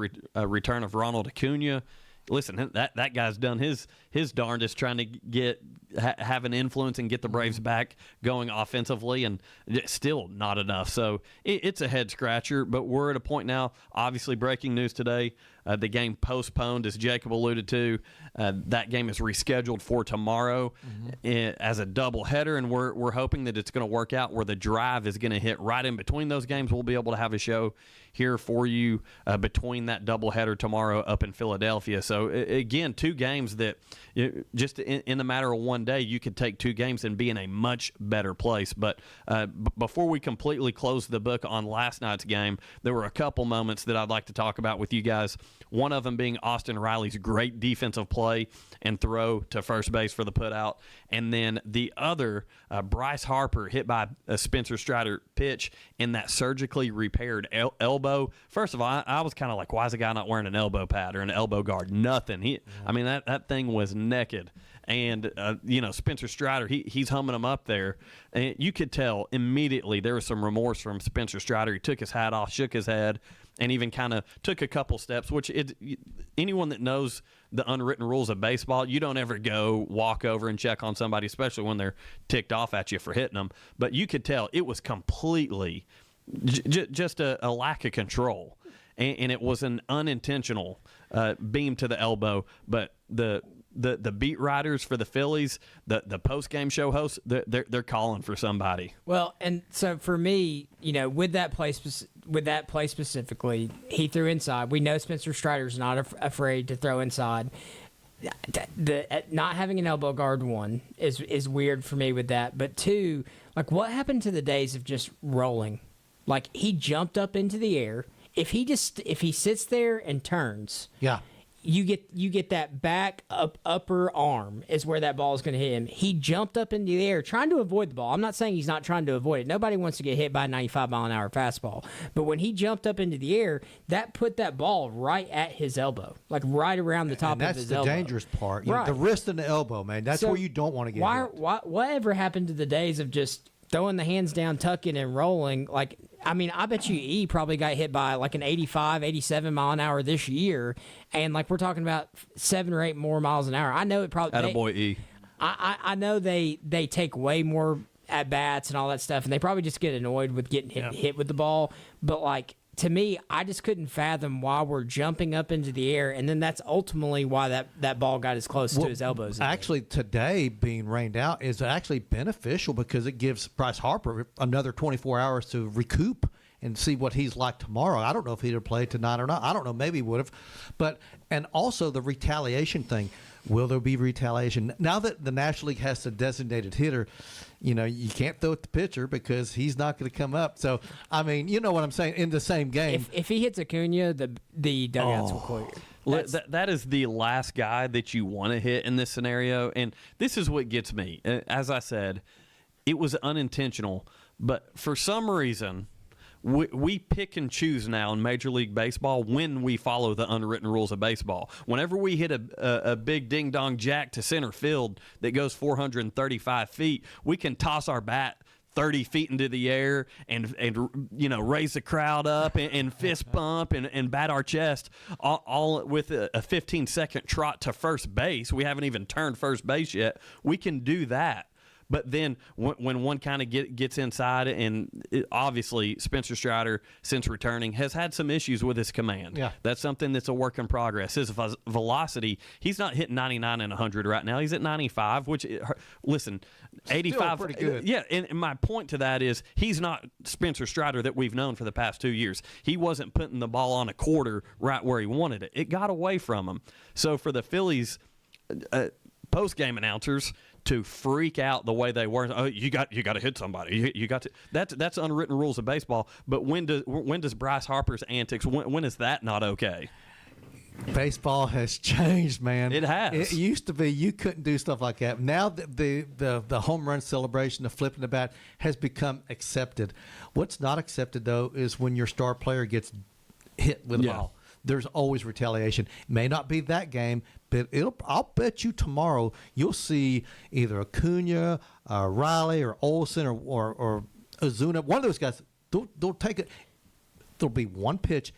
return of Ronald Acuna. Listen, that guy's done his darndest trying to have an influence and get the Braves back going offensively, and still not enough. So it's a head scratcher, but we're at a point now. Obviously, breaking news today: the game postponed, as Jacob alluded to. That game is rescheduled for tomorrow as a doubleheader, and we're hoping that it's going to work out where the drive is going to hit right in between those games. We'll be able to have a show here for you between that doubleheader tomorrow up in Philadelphia. So again, 2 games that just in the matter of one day, you could take 2 games and be in a much better place. But before we completely close the book on last night's game, there were a couple moments that I'd like to talk about with you guys. One of them being Austin Riley's great defensive play and throw to first base for the putout. And then the other, Bryce Harper hit by a Spencer Strider pitch in that surgically repaired elbow. First of all, I was kind of like, why is the guy not wearing an elbow pad or an elbow guard? Nothing. I mean, that thing was naked. And, Spencer Strider, he's humming him up there. And you could tell immediately there was some remorse from Spencer Strider. He took his hat off, shook his head, and even kind of took a couple steps, which anyone that knows the unwritten rules of baseball, you don't ever go walk over and check on somebody, especially when they're ticked off at you for hitting them. But you could tell it was completely just a lack of control. And it was an unintentional beam to the elbow, but the beat writers for the Phillies, the post-game show hosts, they're calling for somebody. Well, and so for me, with that play specifically, he threw inside. We know Spencer Strider's not afraid to throw inside. Not having an elbow guard, one, is weird for me with that. But 2, like what happened to the days of just rolling? Like he jumped up into the air. If he sits there and turns, you get that back upper arm is where that ball is going to hit him. He jumped up into the air trying to avoid the ball. I'm not saying he's not trying to avoid it. Nobody wants to get hit by a 95-mile-an-hour fastball. But when he jumped up into the air, that put that ball right at his elbow, like right around the top of his elbow. That's the dangerous part. Right. The wrist and the elbow, man. That's where you don't want to get hit. Whatever happened to the days of just throwing the hands down, tucking, and rolling? Like, I mean, I bet you E probably got hit by like an 85, 87 mile an hour this year, and like we're talking about 7 or 8 more miles an hour. I know it probably. Attaboy E. I know they take way more at bats and all that stuff, and they probably just get annoyed with getting hit with the ball. But like, to me, I just couldn't fathom why we're jumping up into the air, and then that's ultimately why that ball got as close to his elbows. Actually, today being rained out is actually beneficial because it gives Bryce Harper another 24 hours to recoup and see what he's like tomorrow. I don't know if he'd have played tonight or not. I don't know. Maybe he would have. But, and also the retaliation thing. Will there be retaliation? Now that the National League has a designated hitter, you know, you can't throw at the pitcher because he's not going to come up. So, I mean, you know what I'm saying? In the same game. If he hits Acuna, the dugouts will clear. That is the last guy that you want to hit in this scenario. And this is what gets me. As I said, it was unintentional. But for some reason, we pick and choose now in Major League Baseball when we follow the unwritten rules of baseball. Whenever we hit a big ding-dong jack to center field that goes 435 feet, we can toss our bat 30 feet into the air and you know, raise the crowd up and fist bump and bat our chest all with a 15-second trot to first base. We haven't even turned first base yet. We can do that. But then when one kind of gets inside, and obviously Spencer Strider, since returning, has had some issues with his command. Yeah. That's something that's a work in progress. His velocity, he's not hitting 99 and 100 right now. He's at 95, which, listen, 85. Still pretty good. Yeah, and my point to that is he's not Spencer Strider that we've known for the past 2 years. He wasn't putting the ball on a quarter right where he wanted it. It got away from him. So for the Phillies post-game announcers to freak out the way they were, oh, you got to hit somebody. You got to. That's unwritten rules of baseball. But when does Bryce Harper's antics? When is that not okay? Baseball has changed, man. It has. It used to be you couldn't do stuff like that. Now the home run celebration, the flipping the bat, has become accepted. What's not accepted though is when your star player gets hit with a ball. There's always retaliation. It may not be that game, but I'll bet you tomorrow you'll see either Acuna, Riley, or Olsen, or Ozuna. One of those guys. They'll take it. There'll be one pitch.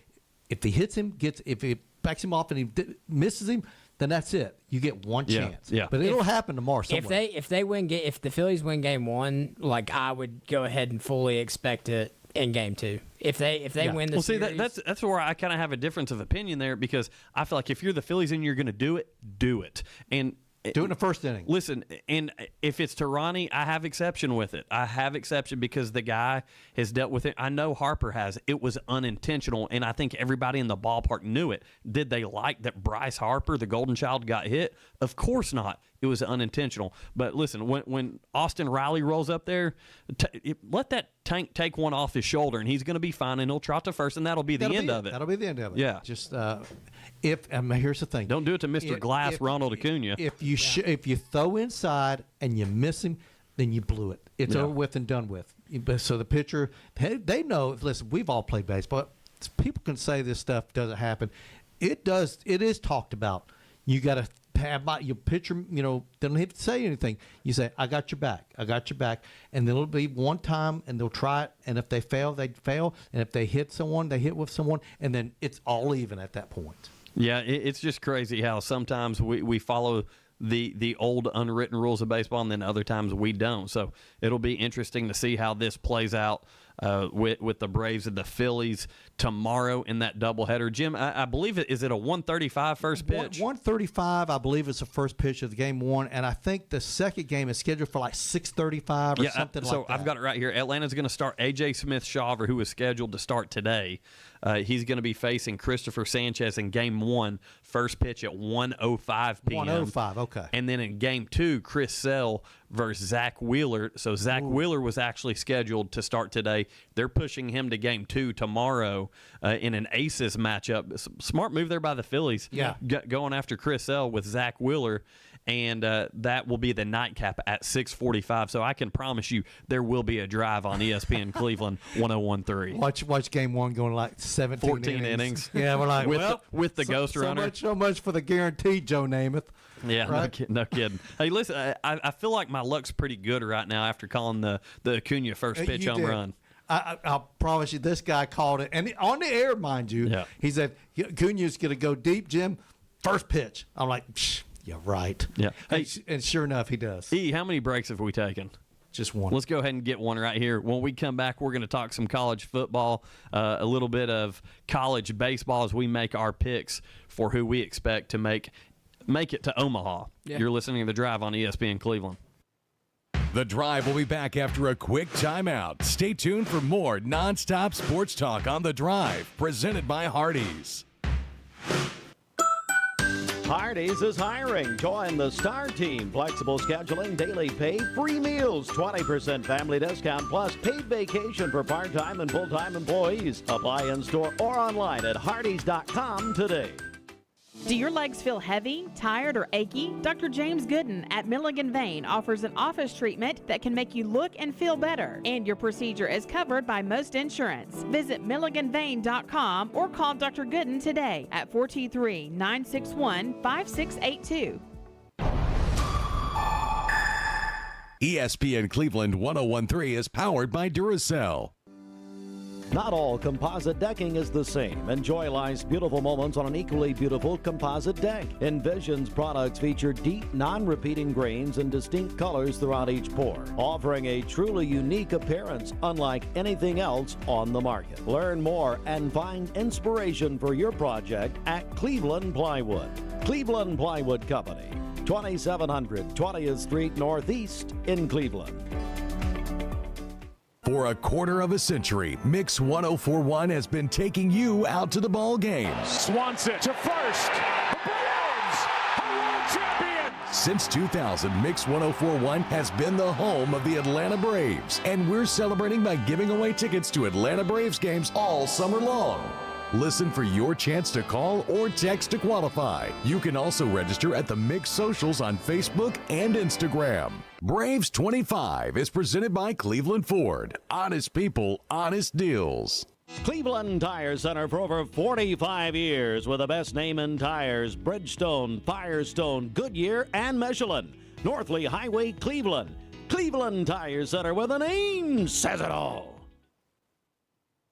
If he hits him, if he backs him off and he misses him, then that's it. You get one chance. Yeah. But it'll happen tomorrow somewhere. If the Phillies win game 1, like I would go ahead and fully expect it in game 2. If they win the series. That's where I kind of have a difference of opinion there, because I feel like if you're the Phillies and you're going to do it, do it. And do it in the first inning. Listen, and if it's to Ronnie, I have exception with it. I have exception because the guy has dealt with it. I know Harper has. It was unintentional, and I think everybody in the ballpark knew it. Did they like that Bryce Harper, the golden child, got hit? Of course not. It was unintentional. But listen, when Austin Riley rolls up there, let that tank take one off his shoulder, and he's going to be fine, and he'll trot to first, and that'll be the end of it. That'll be the end of it. Yeah. Just here's the thing. Don't do it to Mr. Glass, Ronald Acuna. If you throw inside and you miss him, then you blew it. It's over with and done with. So the pitcher, they know. Listen, we've all played baseball. People can say this stuff doesn't happen. It does. It is talked about. You got to have your pitcher. You know, they don't have to say anything. You say, "I got your back. I got your back," and then it'll be one time, and they'll try it. And if they fail, they fail. And if they hit someone, they hit with someone, and then it's all even at that point. Yeah, it's just crazy how sometimes we follow the old unwritten rules of baseball, and then other times we don't. So it'll be interesting to see how this plays out with the Braves and the Phillies tomorrow in that doubleheader. Jim, I believe is it a 1:35 first pitch? 1:35, I believe, is the first pitch of the game 1, and I think the second game is scheduled for like 6:35 or something like that. So I've got it right here. Atlanta's going to start A.J. Smith-Shawver, who was scheduled to start today. He's going to be facing Christopher Sanchez in Game 1, first pitch at 1:05 p.m. 1:05, okay. And then in Game 2, Chris Sell versus Zach Wheeler. So Zach Wheeler was actually scheduled to start today. They're pushing him to Game 2 tomorrow in an Aces matchup. Smart move there by the Phillies. Yeah. Going after Chris Sell with Zach Wheeler. And that will be the nightcap at 6:45. So I can promise you there will be a drive on ESPN Cleveland 101.3. Watch game 1 going like 17 14 innings. Yeah, we're like, with the ghost runner. So much for the guaranteed, Joe Namath. Yeah, right? no kidding. Hey, listen, I feel like my luck's pretty good right now after calling the Acuna first pitch You home did. run. I'll promise you, this guy called it, and on the air, mind you. Yeah. He said, Acuna's going to go deep, Jim. First pitch. I'm like, yeah, right. Yeah. Hey, and sure enough, he does. How many breaks have we taken? Just one. Let's go ahead and get one right here. When we come back, we're going to talk some college football, a little bit of college baseball as we make our picks for who we expect to make it to Omaha. Yeah. You're listening to The Drive on ESPN Cleveland. The Drive will be back after a quick timeout. Stay tuned for more nonstop sports talk on The Drive, presented by Hardees. Hardees is hiring. Join the Star Team. Flexible scheduling, daily pay, free meals, 20% family discount, plus paid vacation for part-time and full-time employees. Apply in-store or online at hardees.com today. Do your legs feel heavy, tired, or achy? Dr. James Gooden at Milligan Vein offers an office treatment that can make you look and feel better, and your procedure is covered by most insurance. Visit milliganvein.com or call Dr. Gooden today at 423-961-5682. ESPN Cleveland 101.3 is powered by Duracell. Not all composite decking is the same. Enjoy life's beautiful moments on an equally beautiful composite deck. Envision's products feature deep, non-repeating grains and distinct colors throughout each pour, offering a truly unique appearance unlike anything else on the market. Learn more and find inspiration for your project at Cleveland Plywood. Cleveland Plywood Company, 2700 20th Street Northeast in Cleveland. For a quarter of a century, Mix 104.1 has been taking you out to the ball games. Swanson to first. The Braves are world champions. Since 2000, Mix 104.1 has been the home of the Atlanta Braves, and we're celebrating by giving away tickets to Atlanta Braves games all summer long. Listen for your chance to call or text to qualify. You can also register at the Mix socials on Facebook and Instagram. Braves 25 is presented by Cleveland Ford. Honest people, honest deals. Cleveland Tire Center for over 45 years with the best name in tires: Bridgestone, Firestone, Goodyear, and Michelin. Northley Highway, Cleveland. Cleveland Tire Center, where the name says it all.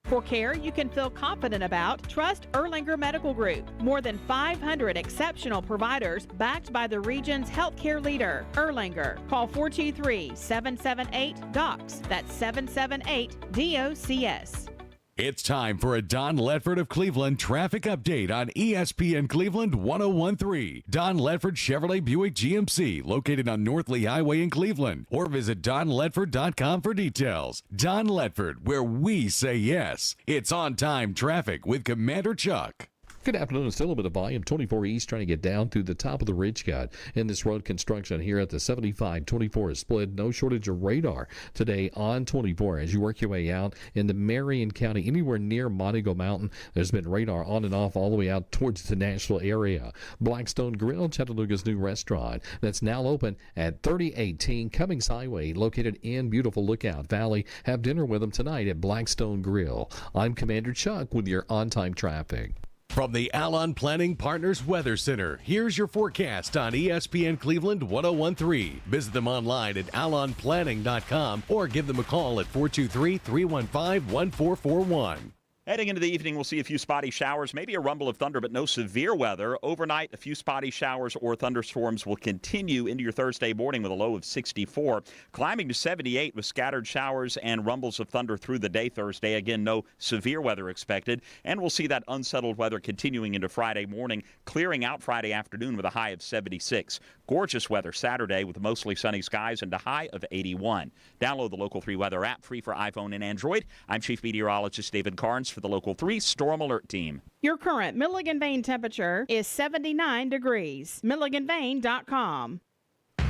For care you can feel confident about, trust Erlanger Medical Group. More than 500 exceptional providers backed by the region's healthcare leader, Erlanger. Call 423-778-DOCS. That's 778-DOCS. It's time for a Don Ledford of Cleveland traffic update on ESPN Cleveland 101.3. Don Ledford Chevrolet Buick GMC, located on Northley Highway in Cleveland. Or visit donledford.com for details. Don Ledford, where we say yes. It's on-time traffic with Commander Chuck. Good afternoon. Still a little bit of volume. 24 East trying to get down through the top of the ridge cut. In this road construction here at the 75-24 is split. No shortage of radar today on 24 as you work your way out into Marion County, anywhere near Montego Mountain. There's been radar on and off all the way out towards the Nashville area. Blackstone Grill, Chattanooga's new restaurant that's now open at 3018 Cummings Highway, located in beautiful Lookout Valley. Have dinner with them tonight at Blackstone Grill. I'm Commander Chuck with your on-time traffic. From the Alon Planning Partners Weather Center, here's your forecast on ESPN Cleveland 101.3. Visit them online at alonplanning.com or give them a call at 423-315-1441. Heading into the evening, we'll see a few spotty showers, maybe a rumble of thunder, but no severe weather. Overnight, a few spotty showers or thunderstorms will continue into your Thursday morning with a low of 64. Climbing to 78 with scattered showers and rumbles of thunder through the day Thursday. Again, no severe weather expected. And we'll see that unsettled weather continuing into Friday morning, clearing out Friday afternoon with a high of 76. Gorgeous weather Saturday with mostly sunny skies and a high of 81. Download the Local 3 Weather app, free for iPhone and Android. I'm Chief Meteorologist David Carnes for the Local 3 Storm Alert Team. Your current Milligan Vane temperature is 79 degrees. MilliganVane.com.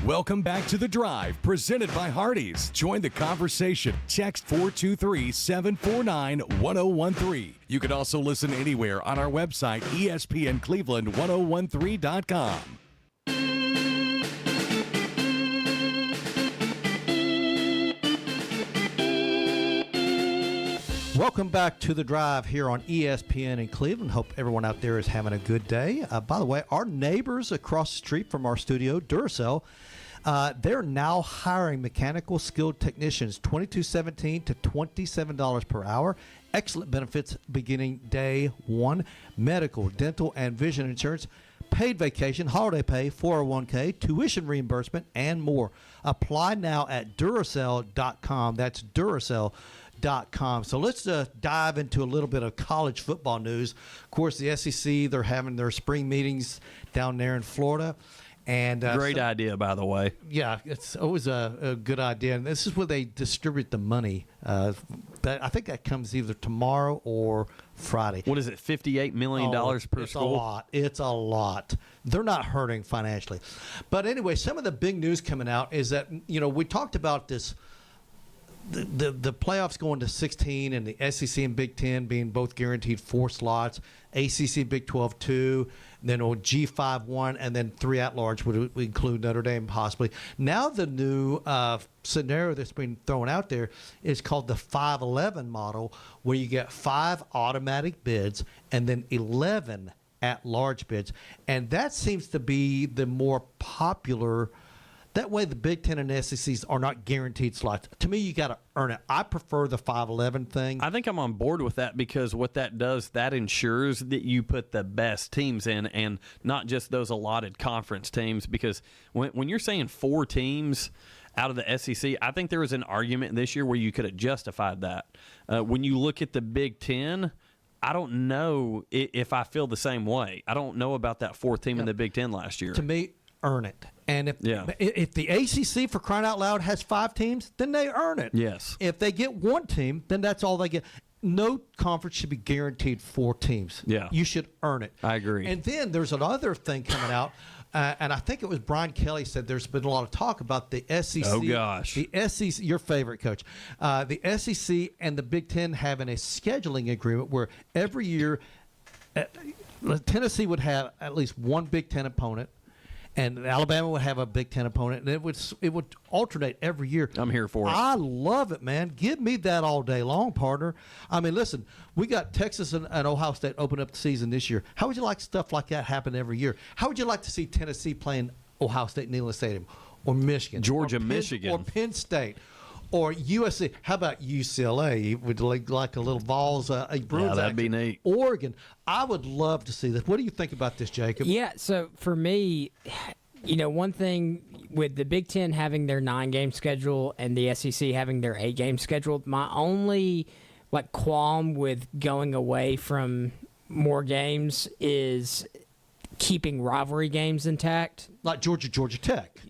Welcome back to The Drive, presented by Hardees. Join the conversation. Text 423-749-1013. You can also listen anywhere on our website, ESPNCleveland1013.com. Welcome back to The Drive here on ESPN in Cleveland. Hope everyone out there is having a good day. By the way, our neighbors across the street from our studio, Duracell, they're now hiring mechanical skilled technicians, $22.17 to $27 per hour. Excellent benefits beginning day one. Medical, dental, and vision insurance, paid vacation, holiday pay, 401k, tuition reimbursement, and more. Apply now at Duracell.com. That's Duracell.com. So let's dive into a little bit of college football news. Of course, the SEC, they're having their spring meetings down there in Florida. And great idea, by the way. Yeah, it's always a good idea. And this is where they distribute the money. I think that comes either tomorrow or Friday. What is it, $58 million per school? It's a lot. They're not hurting financially. But anyway, some of the big news coming out is that, we talked about this, the playoffs going to 16 and the SEC and Big Ten being both guaranteed 4 slots, ACC, Big 12, 2, then G5, 1, and then 3 at-large would include Notre Dame possibly. Now the new scenario that's been thrown out there is called the 5-11 model, where you get 5 automatic bids and then 11 at-large bids. And that seems to be the more popular. That way, the Big Ten and SECs are not guaranteed slots. To me, you got to earn it. I prefer the 5-11 thing. I think I'm on board with that because what that does, that ensures that you put the best teams in and not just those allotted conference teams. Because when you're saying 4 teams out of the SEC, I think there was an argument this year where you could have justified that. When you look at the Big Ten, I don't know if I feel the same way. I don't know about that 4th team in the Big Ten last year. To me, earn it. And if the ACC, for crying out loud, has 5 teams, then they earn it. Yes. If they get 1 team, then that's all they get. No conference should be guaranteed 4 teams. Yeah. You should earn it. I agree. And then there's another thing coming out, and I think it was Brian Kelly said there's been a lot of talk about the SEC. Oh, gosh. The SEC, your favorite coach. The SEC and the Big Ten having a scheduling agreement where every year Tennessee would have at least 1 Big Ten opponent, and Alabama would have a Big Ten opponent, and it would alternate every year. I'm here for it. I love it, man. Give me that all day long, partner. I mean, listen, we got Texas and Ohio State open up the season this year. How would you like stuff like that happen every year? How would you like to see Tennessee playing Ohio State in Neyland Stadium, or Michigan, Michigan, or Penn State, or USC? How about UCLA? Would like a little Vols Bruins? Yeah, that'd be action. neat. Oregon. I would love to see this. What do you think about this, Jacob? Yeah, so for me, one thing with the Big Ten having their 9-game schedule and the SEC having their 8-game schedule, my only qualm with going away from more games is keeping rivalry games intact. Like Georgia Tech.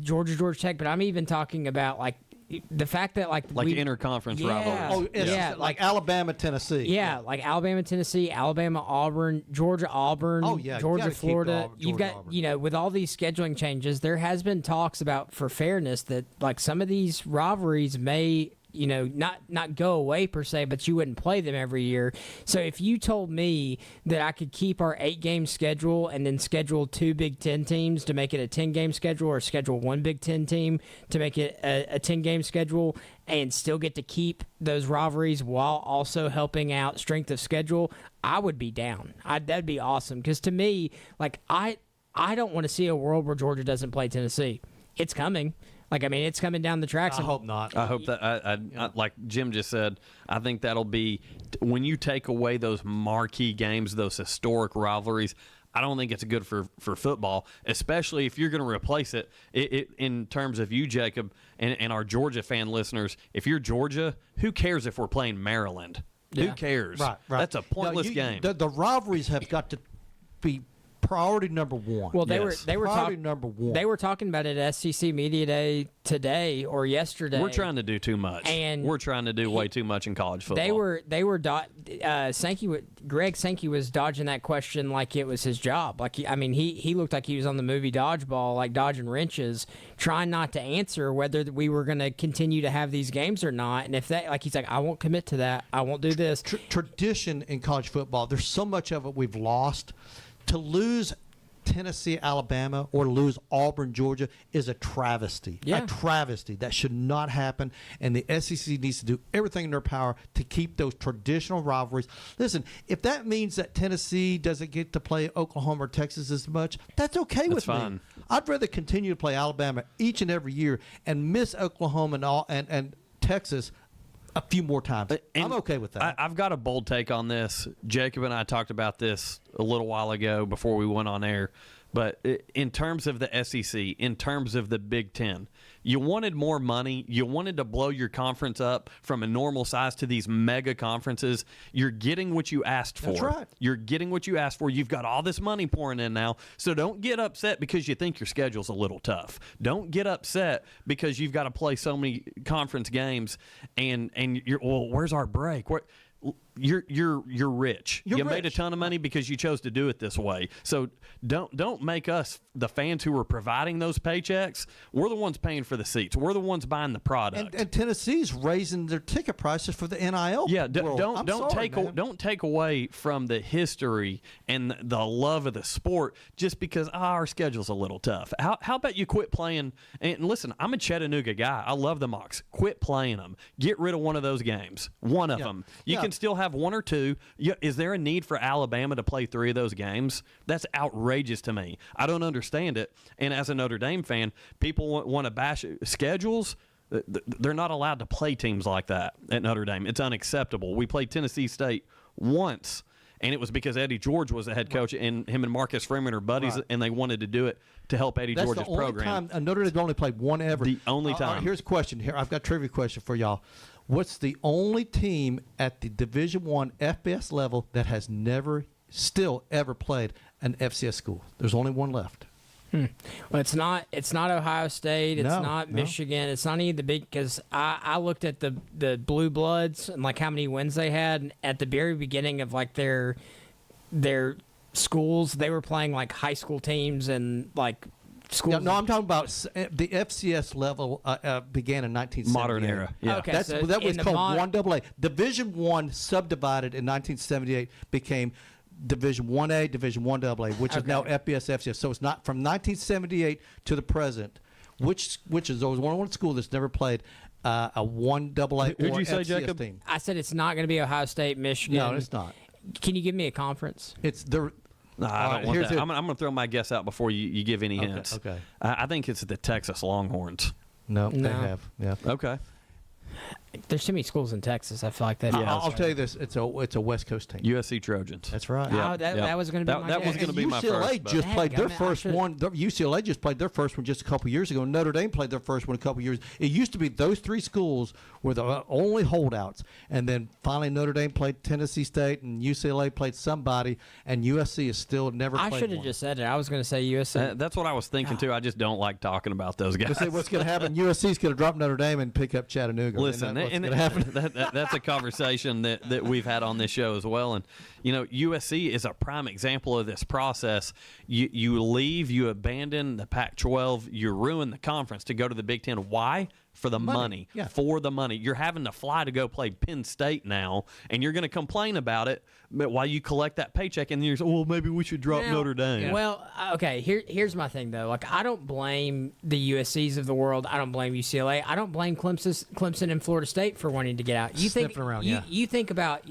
Georgia Tech, but I'm even talking about the fact that interconference rivalries. Oh, yeah, like Alabama, Tennessee. Yeah, like Alabama, Tennessee, Alabama, Auburn, Georgia, Auburn, Georgia, Florida. You've got, with all these scheduling changes, there has been talks about, for fairness, that some of these rivalries may not go away per se, but you wouldn't play them every year. So if you told me that I could keep our 8-game schedule and then schedule 2 Big Ten teams to make it a 10-game schedule, or schedule 1 Big Ten team to make it a 10-game schedule, and still get to keep those rivalries while also helping out strength of schedule, I would be down. That'd be awesome. Because to me, I don't want to see a world where Georgia doesn't play Tennessee. It's coming. It's coming down the tracks. I hope not. I hope that, I like Jim just said, I think that'll be, when you take away those marquee games, those historic rivalries, I don't think it's good for football, especially if you're going to replace it in terms of you, Jacob, and our Georgia fan listeners. If you're Georgia, who cares if we're playing Maryland? Yeah. Who cares? Right. That's a pointless game. The rivalries have got to be priority number one. Well, they were priority number one. They were talking about it at SEC Media Day today or yesterday. We're trying to do too much, and we're trying to do way too much in college football. Greg Sankey was dodging that question like it was his job. Like he looked like he was on the movie Dodgeball, like dodging wrenches, trying not to answer whether we were going to continue to have these games or not. And if that, like he's like, I won't commit to that. I won't do this. Tradition in college football. There's so much of it we've lost. To lose Tennessee, Alabama, or lose Auburn, Georgia is a travesty. Yeah. A travesty. That should not happen. And the SEC needs to do everything in their power to keep those traditional rivalries. Listen, if that means that Tennessee doesn't get to play Oklahoma or Texas as much, that's okay with fine. me. I'd rather continue to play Alabama each and every year and miss Oklahoma and Texas a few more times. I'm okay with that. I've got a bold take on this. Jacob and I talked about this a little while ago before we went on air. But in terms of the SEC, in terms of the Big Ten, you wanted more money. You wanted to blow your conference up from a normal size to these mega conferences. You're getting what you asked for. That's right. You're getting what you asked for. You've got all this money pouring in now. So don't get upset because you think your schedule's a little tough. Don't get upset because you've got to play so many conference games and you're, well, where's our break? You're rich. You made a ton of money because you chose to do it this way. So don't make us, the fans who are providing those paychecks, we're the ones paying for the seats. We're the ones buying the product. And Tennessee's raising their ticket prices for the NIL. Yeah, world. don't take away from the history and the love of the sport just because our schedule's a little tough. How about you quit playing? And listen, I'm a Chattanooga guy. I love the Mocs. Quit playing them. Get rid of one of those games. One of them. You can still have one or two. Is there a need for Alabama to play 3 of those games? That's outrageous to me. I don't understand it. And as a Notre Dame fan, people want to bash schedules. They're not allowed to play teams like that at Notre Dame. It's unacceptable. We played Tennessee State once, and it was because Eddie George was the head coach, and him and Marcus Freeman are buddies, and they wanted to do it to help Eddie George's program. That's the only time Notre Dame only played one ever. The only time. Here's a question. Here, I've got a trivia question for y'all. What's the only team at the Division I FBS level that has still ever played an FCS school? There's only one left. Well, it's not Ohio State. It's not Michigan. It's not any of the big, because I looked at the Blue Bloods and like how many wins they had, and at the very beginning of like their schools, they were playing like high school teams and like schools. No, I'm talking about the FCS level began in 1978. Modern era. Yeah. Okay, that was called 1AA. Division I subdivided in 1978 became Division 1A, Division 1AA, which is now FBS, FCS. So it's not from 1978 to the present, which is there was one school that's never played a 1AA Who'd or you say, FCS Jacob? team. I said it's not going to be Ohio State, Michigan. No, it's not. Can you give me a conference? It's the. No, I don't want that. I'm going to throw my guess out before you give any hints. Okay. I think it's the Texas Longhorns. No, they have. Yeah. Okay. There's too many schools in Texas. I feel like that. I'll tell you this: it's a West Coast team. USC Trojans. That's right. Yeah. That was going to be my that guess. was going to be my UCLA first. just played their first one. UCLA just played their first one just a couple years ago. Notre Dame played their first one a couple years. It used to be those 3 schools were the only holdouts, and then finally Notre Dame played Tennessee State, and UCLA played somebody, and USC has still never played I should have just said it. I was going to say USC. That's what I was thinking too. I just don't like talking about those guys. Let's see what's going to happen. USC's going to drop Notre Dame and pick up Chattanooga. Listen, what's going to happen? That's a conversation that we've had on this show as well. And, USC is a prime example of this process. You leave, you abandon the Pac-12, you ruin the conference to go to the Big Ten. Why? For the money. Yeah. For the money. You're having to fly to go play Penn State now, and you're going to complain about it while you collect that paycheck, and you're saying, well, maybe we should drop Notre Dame. Well, okay, here's my thing, though. Like, I don't blame the USCs of the world. I don't blame UCLA. I don't blame Clemson and Florida State for wanting to get out. You think about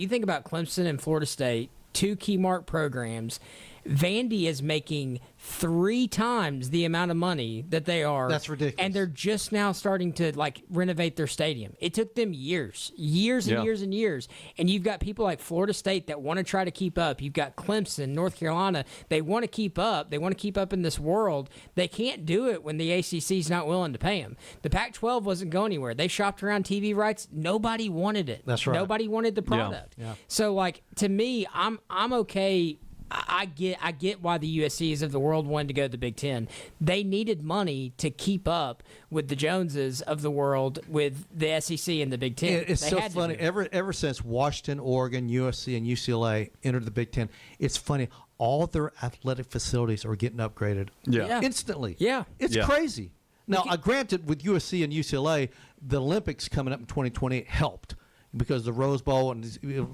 Clemson and Florida State, 2 key mark programs. Vandy is making 3 times the amount of money that they are. That's ridiculous. And they're just now starting to renovate their stadium. It took them years and years and years. And you've got people like Florida State that want to try to keep up. You've got Clemson, North Carolina. They want to keep up. They want to keep up in this world. They can't do it when the ACC's not willing to pay them. The Pac-12 wasn't going anywhere. They shopped around TV rights. Nobody wanted it. That's right. Nobody wanted the product. Yeah. So, to me, I'm okay I get why the USCs of the world wanted to go to the Big Ten. They needed money to keep up with the Joneses of the world with the SEC and the Big Ten. It's so funny. Ever since Washington, Oregon, USC, and UCLA entered the Big Ten, it's funny. All their athletic facilities are getting upgraded instantly. Yeah. It's crazy. Now, granted, with USC and UCLA, the Olympics coming up in 2020 helped because the Rose Bowl and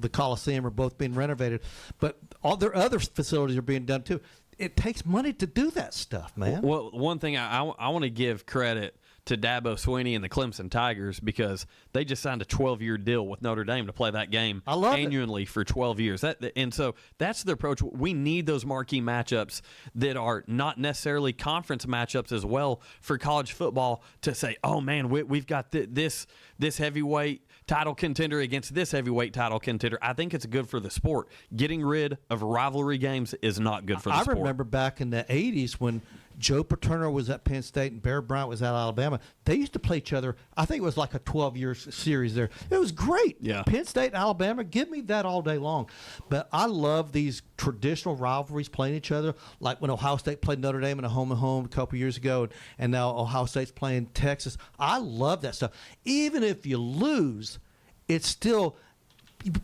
the Coliseum are both being renovated. But all their other facilities are being done, too. It takes money to do that stuff, man. Well, one thing I want to give credit to Dabo Swinney and the Clemson Tigers because they just signed a 12-year deal with Notre Dame to play that game annually for 12 years. And so that's the approach. We need those marquee matchups that are not necessarily conference matchups as well for college football to say, oh, man, we've got this heavyweight title contender against this heavyweight title contender. I think it's good for the sport. Getting rid of rivalry games is not good for the sport. I remember back in the 80s when Joe Paterno was at Penn State and Bear Bryant was at Alabama. They used to play each other. I think it was like a 12-year series there. It was great. Yeah. Penn State and Alabama, give me that all day long. But I love these traditional rivalries playing each other, like when Ohio State played Notre Dame in a home-and-home a couple years ago, and now Ohio State's playing Texas. I love that stuff. Even if you lose, it's still –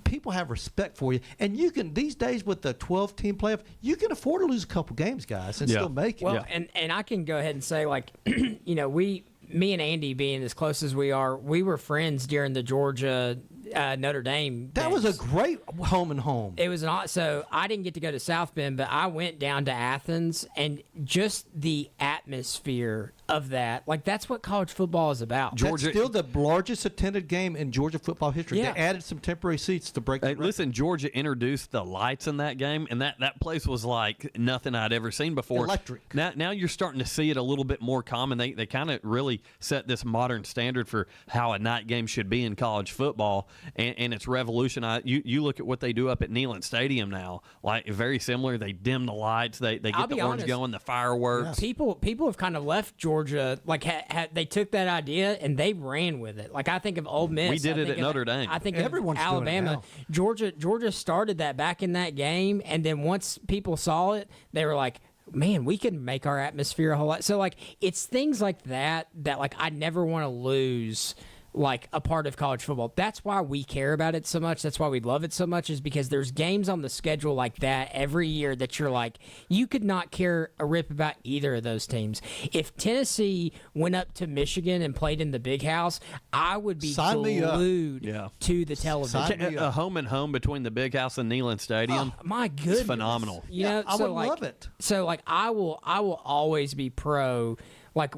people have respect for you, and you can these days with the 12-team playoff, you can afford to lose a couple games, guys, and still make it. Well, and I can go ahead and say, like, me and Andy being as close as we are, we were friends during the Georgia Notre Dame. That was a great home and home. It was not. So I didn't get to go to South Bend, but I went down to Athens, and just the atmosphere of that, like that's what college football is about. Georgia, that's still the largest attended game in Georgia football history. Yeah. They added some temporary seats to break the record. Listen, Georgia introduced the lights in that game, and that place was like nothing I'd ever seen before. Electric. Now you're starting to see it a little bit more common. They kind of really set this modern standard for how a night game should be in college football, and it's revolutionized. You look at what they do up at Neyland Stadium now, like very similar. They dim the lights. They get the orange going, the fireworks. Yeah. People have kind of left Georgia. Like they took that idea and they ran with it. Like I think of Ole Miss. We did it at Notre Dame. I think everyone's of Alabama. Georgia started that back in that game, and then once people saw it, they were like, man, we can make our atmosphere a whole lot. So like it's things like that like I never want to lose like a part of college football. That's why we care about it so much. That's why we love it so much, is because there's games on the schedule like that every year that you're like, you could not care a rip about either of those teams. If Tennessee went up to Michigan and played in the Big House, I would be glued to the television. A home and home between the Big House and Neyland Stadium. Oh, my goodness. It's phenomenal. You know, I would love it. So like I will always be pro. Like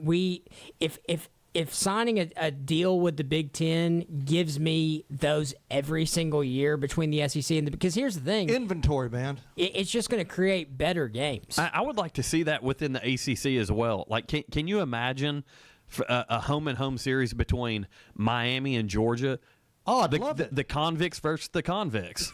if signing a deal with the Big Ten gives me those every single year between the SEC and because here's the thing. Inventory, man. It's just going to create better games. I would like to see that within the ACC as well. Like, can you imagine a home-and-home series between Miami and Georgia? Oh, I'd love it. The convicts versus the convicts.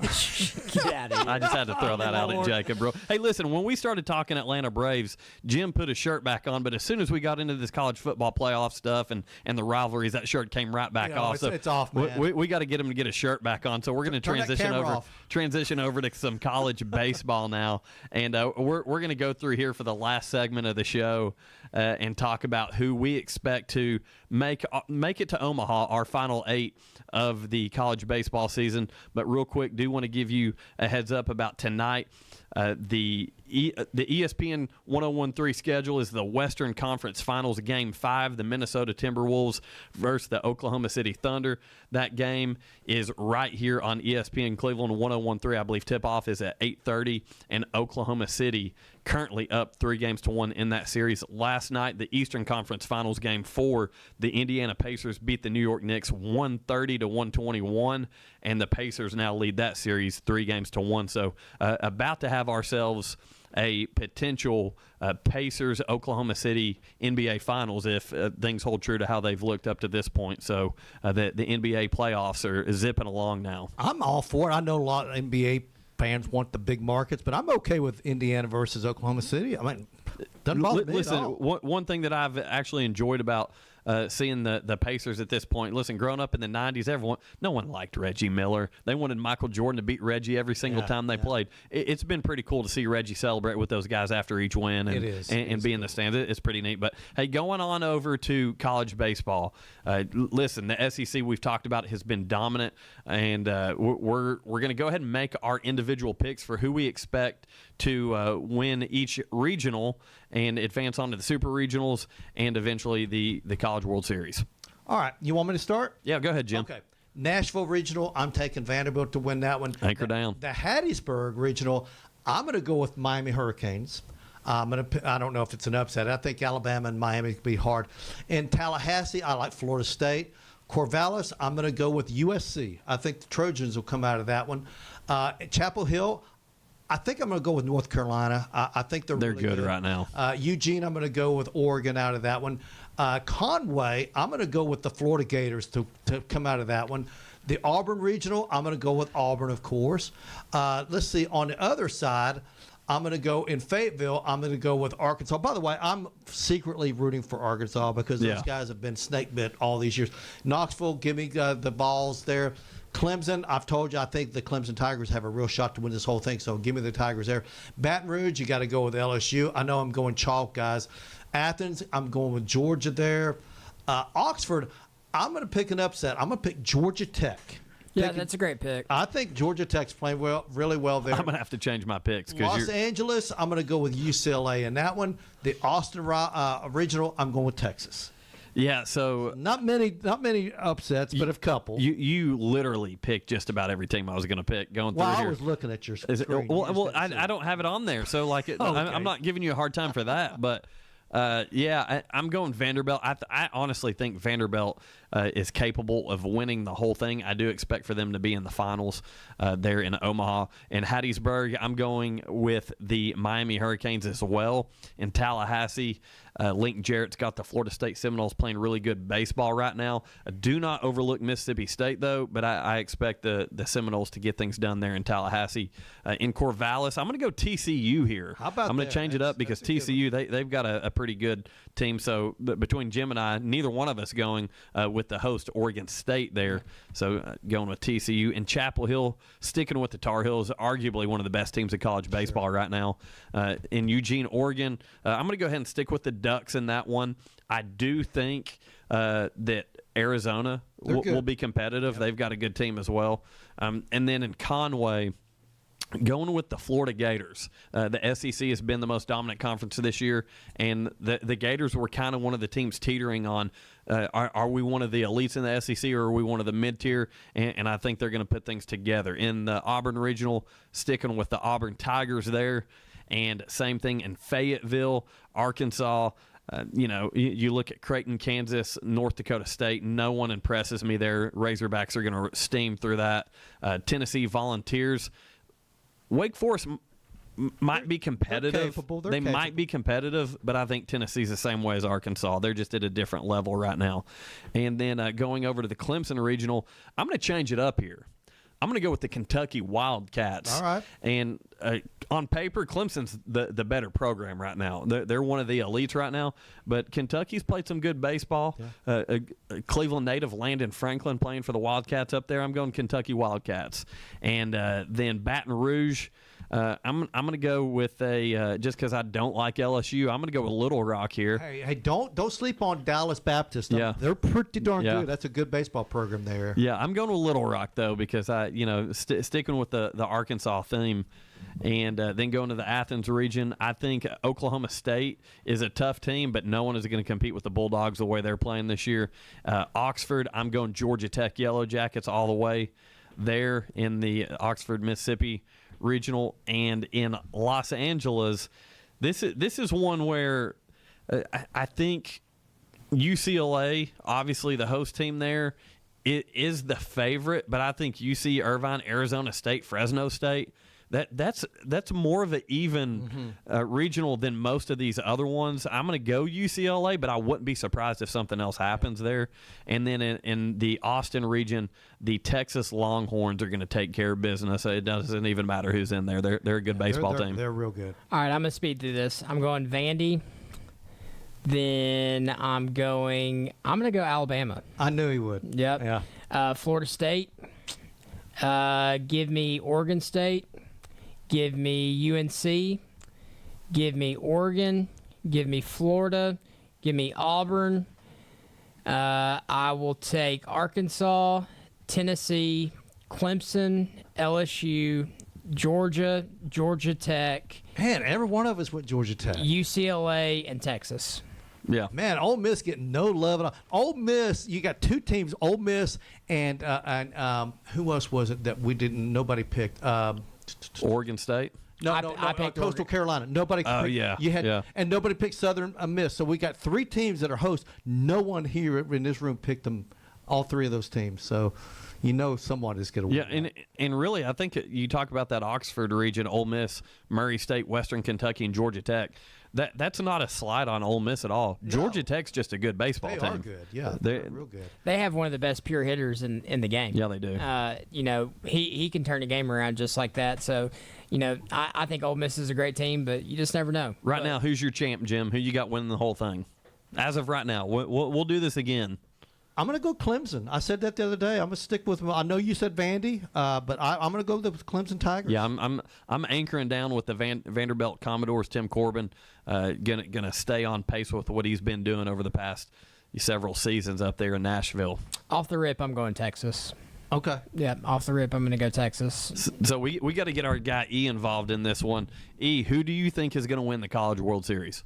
Get out of here. I just had to throw that out at Jacob, bro. Hey, listen, when we started talking Atlanta Braves, Jim put his shirt back on, but as soon as we got into this college football playoff stuff and the rivalries, that shirt came right back off. It's off, man. We got to get him to get his shirt back on. So we're going to transition over to some college baseball now, and we're going to go through here for the last segment of the show and talk about who we expect to make it to Omaha, our final 8 of the college baseball season. But real quick, do want to give you a heads up about tonight. The ESPN 101.3 schedule is the Western Conference Finals Game 5, the Minnesota Timberwolves versus the Oklahoma City Thunder. That game is right here on ESPN Cleveland 101.3. I believe tip-off is at 8:30, and Oklahoma City currently up 3-1 in that series. Last night, the Eastern Conference Finals Game 4, the Indiana Pacers beat the New York Knicks 130-121, and the Pacers now lead that series 3-1. So about to have ourselves a potential Pacers-Oklahoma City NBA Finals if things hold true to how they've looked up to this point. So the NBA playoffs are zipping along now. I'm all for it. I know a lot of NBA fans want the big markets, but I'm okay with Indiana versus Oklahoma City. I mean, doesn't bother me Listen, at all. one thing that I've actually enjoyed about seeing the Pacers at this point. Listen, growing up in the 90s, no one liked Reggie Miller. They wanted Michael Jordan to beat Reggie every single time they played. It's been pretty cool to see Reggie celebrate with those guys after each win and be in the stands. It's pretty neat. But, hey, going on over to college baseball, listen, the SEC we've talked about has been dominant, and we're going to go ahead and make our individual picks for who we expect to win each regional and advance on to the Super Regionals and eventually the College World Series. All right. You want me to start? Yeah, go ahead, Jim. Okay. Nashville Regional, I'm taking Vanderbilt to win that one. Anchor down. The Hattiesburg Regional, I'm going to go with Miami Hurricanes. I don't know if it's an upset. I think Alabama and Miami could be hard. In Tallahassee, I like Florida State. Corvallis, I'm going to go with USC. I think the Trojans will come out of that one. Chapel Hill, I think I'm going to go with North Carolina. I think they're really good right now. Eugene, I'm going to go with Oregon out of that one. Conway, I'm going to go with the Florida Gators to come out of that one. The Auburn Regional, I'm going to go with Auburn, of course. Let's see, on the other side, I'm going to go in Fayetteville. I'm going to go with Arkansas. By the way, I'm secretly rooting for Arkansas because those guys have been snake bit all these years. Knoxville, give me the balls there. Clemson, I've told you, I think the Clemson Tigers have a real shot to win this whole thing, so give me the Tigers there. Baton Rouge, you got to go with LSU. I know I'm going chalk, guys. Athens, I'm going with Georgia there. Oxford, I'm going to pick an upset. I'm going to pick Georgia Tech. Yeah, that's a great pick. I think Georgia Tech's playing really well there. I'm going to have to change my picks. Los Angeles, I'm going to go with UCLA in that one. The Austin Regional, I'm going with Texas. Yeah, so not many upsets, but a couple. You literally picked just about every team I was going to pick going through here. I was looking at your screen. I don't have it on there, so I'm not giving you a hard time for that. But I'm going Vanderbilt. I honestly think Vanderbilt is capable of winning the whole thing. I do expect for them to be in the finals there in Omaha. In Hattiesburg, I'm going with the Miami Hurricanes as well. In Tallahassee, Lincoln Jarrett's got the Florida State Seminoles playing really good baseball right now. Do not overlook Mississippi State, though, but I expect the Seminoles to get things done there in Tallahassee. In Corvallis, I'm going to go TCU here. How about I'm going to change it up because TCU, they've got a pretty good team. So between Jim and I, neither one of us going with the host Oregon State there. So going with TCU. In Chapel Hill, sticking with the Tar Heels, arguably one of the best teams in college baseball right now. In Eugene, Oregon, I'm going to go ahead and stick with the Ducks in that one. I do think that Arizona will be competitive. Yep. They've got a good team as well. And then in Conway, going with the Florida Gators. The SEC has been the most dominant conference this year, and the Gators were kind of one of the teams teetering on, are we one of the elites in the SEC or are we one of the mid-tier? And I think they're going to put things together. In the Auburn Regional, sticking with the Auburn Tigers there, and same thing in Fayetteville, Arkansas. You look at Creighton, Kansas, North Dakota State. No one impresses me there. Razorbacks are going to steam through that. Tennessee Volunteers. Wake Forest might be competitive. They might be competitive, but I think Tennessee's the same way as Arkansas. They're just at a different level right now. And then going over to the Clemson Regional, I'm going to change it up here. I'm going to go with the Kentucky Wildcats. All right. And on paper, Clemson's the better program right now. They're one of the elites right now. But Kentucky's played some good baseball. Yeah. Cleveland native Landon Franklin playing for the Wildcats up there. I'm going Kentucky Wildcats. And then Baton Rouge. I'm going to go with just because I don't like LSU, I'm going to go with Little Rock here. Hey, don't sleep on Dallas Baptist. Yeah. They're pretty darn good. That's a good baseball program there. Yeah, I'm going with Little Rock though because sticking with the Arkansas theme, and then going to the Athens region. I think Oklahoma State is a tough team, but no one is going to compete with the Bulldogs the way they're playing this year. Oxford, I'm going Georgia Tech Yellow Jackets all the way there in the Oxford, Mississippi Regional. And in Los Angeles, this is one where I think UCLA, obviously the host team there, it is the favorite, but I think UC Irvine, Arizona State, Fresno State, that's more of an even regional than most of these other ones. I'm going to go UCLA, but I wouldn't be surprised if something else happens there. And then in the Austin region, the Texas Longhorns are going to take care of business. It doesn't even matter who's in there. They're a good baseball team. They're real good. All right, I'm going to speed through this. I'm going Vandy, Then I'm going to go Alabama. I knew he would. Yep. Yeah. Florida State. Give me Oregon State. Give me UNC. Give me Oregon. Give me Florida. Give me Auburn. I will take Arkansas, Tennessee, Clemson, LSU, Georgia, Georgia Tech. Man, every one of us went Georgia Tech. UCLA, and Texas. Yeah. Man, Ole Miss getting no love at all. Ole Miss, you got two teams, Ole Miss and who else was it that nobody picked? Oregon State. I picked Coastal Carolina. Nobody. Oh, picked, yeah. You had, yeah. And nobody picked Southern Miss. So we got three teams that are hosts. No one here in this room picked them, all three of those teams. So you know someone is going to win. Yeah, and really, I think you talk about that Oxford region, Ole Miss, Murray State, Western Kentucky, and Georgia Tech. That's not a slight on Ole Miss at all. No. Georgia Tech's just a good baseball team. They are good. Yeah, they're real good. They have one of the best pure hitters in the game. Yeah, they do. He can turn a game around just like that. So, I think Ole Miss is a great team, but you just never know. Right now, who's your champ, Jim? Who you got winning the whole thing? As of right now, we'll do this again. I'm going to go Clemson. I said that the other day. I'm going to stick with. I know you said Vandy, but I'm going to go with Clemson Tigers. Yeah, I'm anchoring down with the Vanderbilt Commodores. Tim Corbin, gonna stay on pace with what he's been doing over the past several seasons up there in Nashville. Off the rip, I'm going Texas. Okay. Yeah, off the rip, I'm going to go Texas. So we got to get our guy E involved in this one. E, who do you think is going to win the College World Series?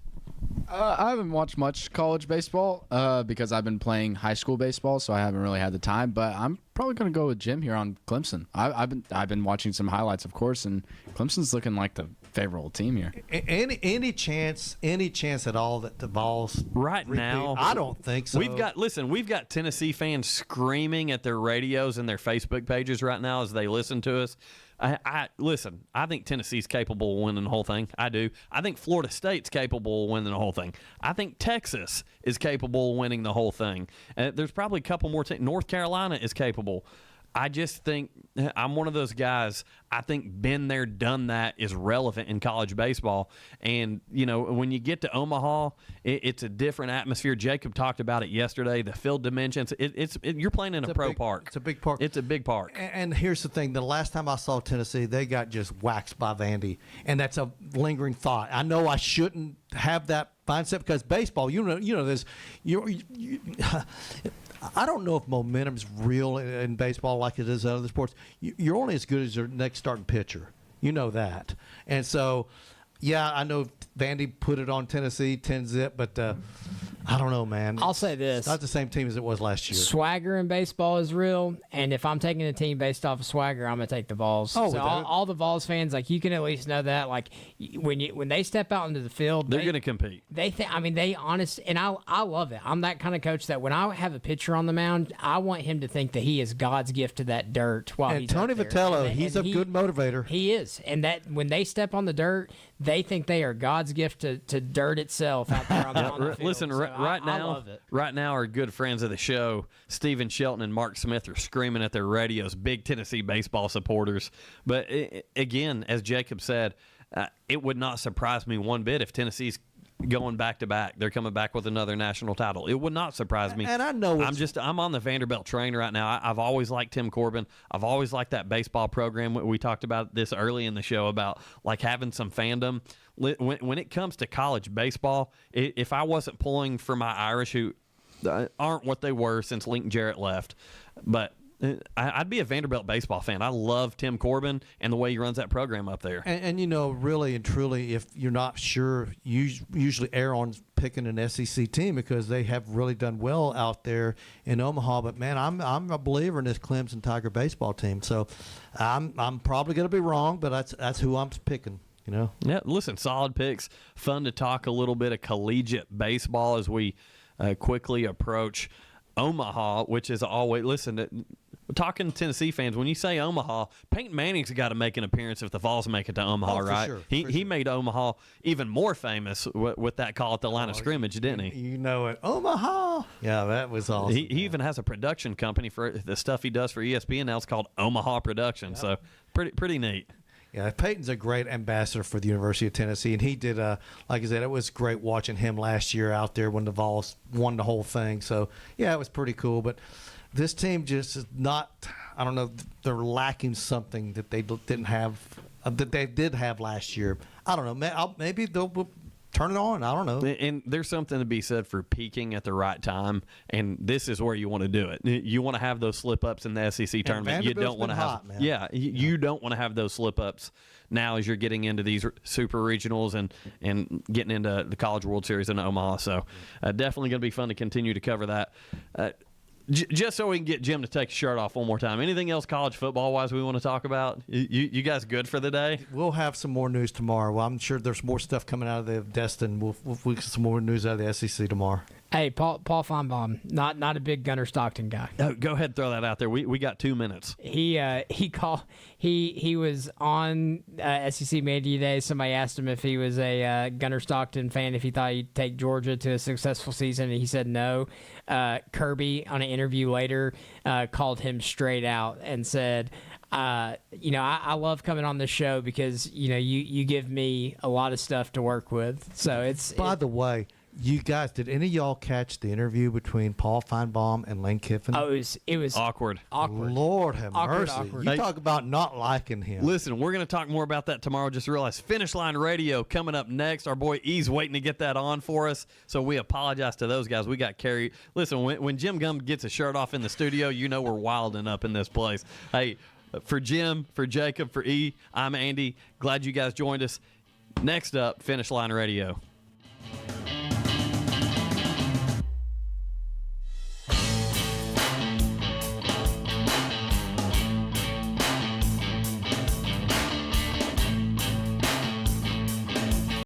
I haven't watched much college baseball because I've been playing high school baseball, so I haven't really had the time. But I'm probably going to go with Jim here on Clemson. I've been watching some highlights, of course, and Clemson's looking like the favorable team here. Any chance at all that the Vols right repeat? now? I don't think so. We've got Tennessee fans screaming at their radios and their Facebook pages right now as they listen to us. Listen, I think Tennessee's capable of winning the whole thing. I do. I think Florida State's capable of winning the whole thing. I think Texas is capable of winning the whole thing. There's probably a couple more teams. North Carolina is capable. I just think I'm one of those guys. I think been there, done that is relevant in college baseball. And, when you get to Omaha, it's a different atmosphere. Jacob talked about it yesterday, the field dimensions. You're playing in a pro park. It's a big park. It's a big park. And here's the thing. The last time I saw Tennessee, they got just waxed by Vandy. And that's a lingering thought. I know I shouldn't have that mindset because baseball, you know this. I don't know if momentum's real in baseball like it is in other sports. You're only as good as your next starting pitcher. You know that. And so, yeah, I know Vandy put it on Tennessee 10-zip, but I don't know, man. I'll say this. It's not the same team as it was last year. Swagger in baseball is real, and if I'm taking a team based off of swagger, I'm going to take the Vols. Oh, so all the Vols fans, you can at least know that. When they step out into the field, they're going to compete. They honest, and I love it. I'm that kind of coach that when I have a pitcher on the mound, I want him to think that he is God's gift to that dirt while he's Tony up there. Vitello, he's a good motivator. He is, and that when they step on the dirt, they think they are God's gift to dirt itself out there on the field. Listen, so right now, I love it. Right now, our good friends of the show, Stephen Shelton and Mark Smith, are screaming at their radios, big Tennessee baseball supporters. But again, as Jacob said, it would not surprise me one bit if Tennessee's going back-to-back. They're coming back with another national title. It would not surprise me. And I know I'm on the Vanderbilt train right now. I've always liked Tim Corbin. I've always liked that baseball program. We talked about this early in the show about having some fandom. When it comes to college baseball, if I wasn't pulling for my Irish, who aren't what they were since Lincoln Jarrett left, but I'd be a Vanderbilt baseball fan. I love Tim Corbin and the way he runs that program up there. And really and truly, if you're not sure, you usually err on picking an SEC team because they have really done well out there in Omaha. But man, I'm a believer in this Clemson Tiger baseball team. So I'm probably going to be wrong, but that's who I'm picking. Yeah. Listen, solid picks. Fun to talk a little bit of collegiate baseball as we quickly approach Omaha, which is always talking Tennessee fans, when you say Omaha, Peyton Manning's got to make an appearance if the Vols make it to Omaha, right? Sure, he made Omaha even more famous with that call at the line of scrimmage, didn't he? You know it. Omaha. Yeah, that was awesome. He even has a production company for the stuff he does for ESPN now. It's called Omaha Productions. So pretty neat. Yeah, Peyton's a great ambassador for the University of Tennessee, and he did. Like I said, it was great watching him last year out there when the Vols won the whole thing. So yeah, it was pretty cool. But this team just is not. I don't know. They're lacking something that they didn't have. That they did have last year. I don't know. Maybe they'll turn it on. I don't know. And there's something to be said for peaking at the right time, and this is where you want to do it. You want to have those slip-ups in the SEC tournament. You don't want to have hot, man. you don't want to have those slip-ups now as you're getting into these super regionals and getting into the College World Series in Omaha. So definitely going to be fun to continue to cover that. Just so we can get Jim to take his shirt off one more time. Anything else college football-wise we want to talk about? You guys good for the day? We'll have some more news tomorrow. Well, I'm sure there's more stuff coming out of the Destin. We'll get some more news out of the SEC tomorrow. Hey, Paul Feinbaum, not a big Gunnar Stockton guy. Oh, go ahead and throw that out there. We got 2 minutes. He was on SEC Media Day. Somebody asked him if he was a Gunnar Stockton fan, if he thought he'd take Georgia to a successful season, and he said no. Kirby, on an interview later, called him straight out and said, I love coming on this show because, you give me a lot of stuff to work with. So By the way, you guys, did any of y'all catch the interview between Paul Feinbaum and Lane Kiffin? Oh, it was awkward. Lord have mercy. You talk about not liking him. Listen, we're going to talk more about that tomorrow. Just realize Finish Line Radio coming up next. Our boy E's waiting to get that on for us, so we apologize to those guys. We got carried. Listen, when Jim Gum gets his shirt off in the studio, we're wilding up in this place. Hey, for Jim, for Jacob, for E, I'm Andy. Glad you guys joined us. Next up, Finish Line Radio.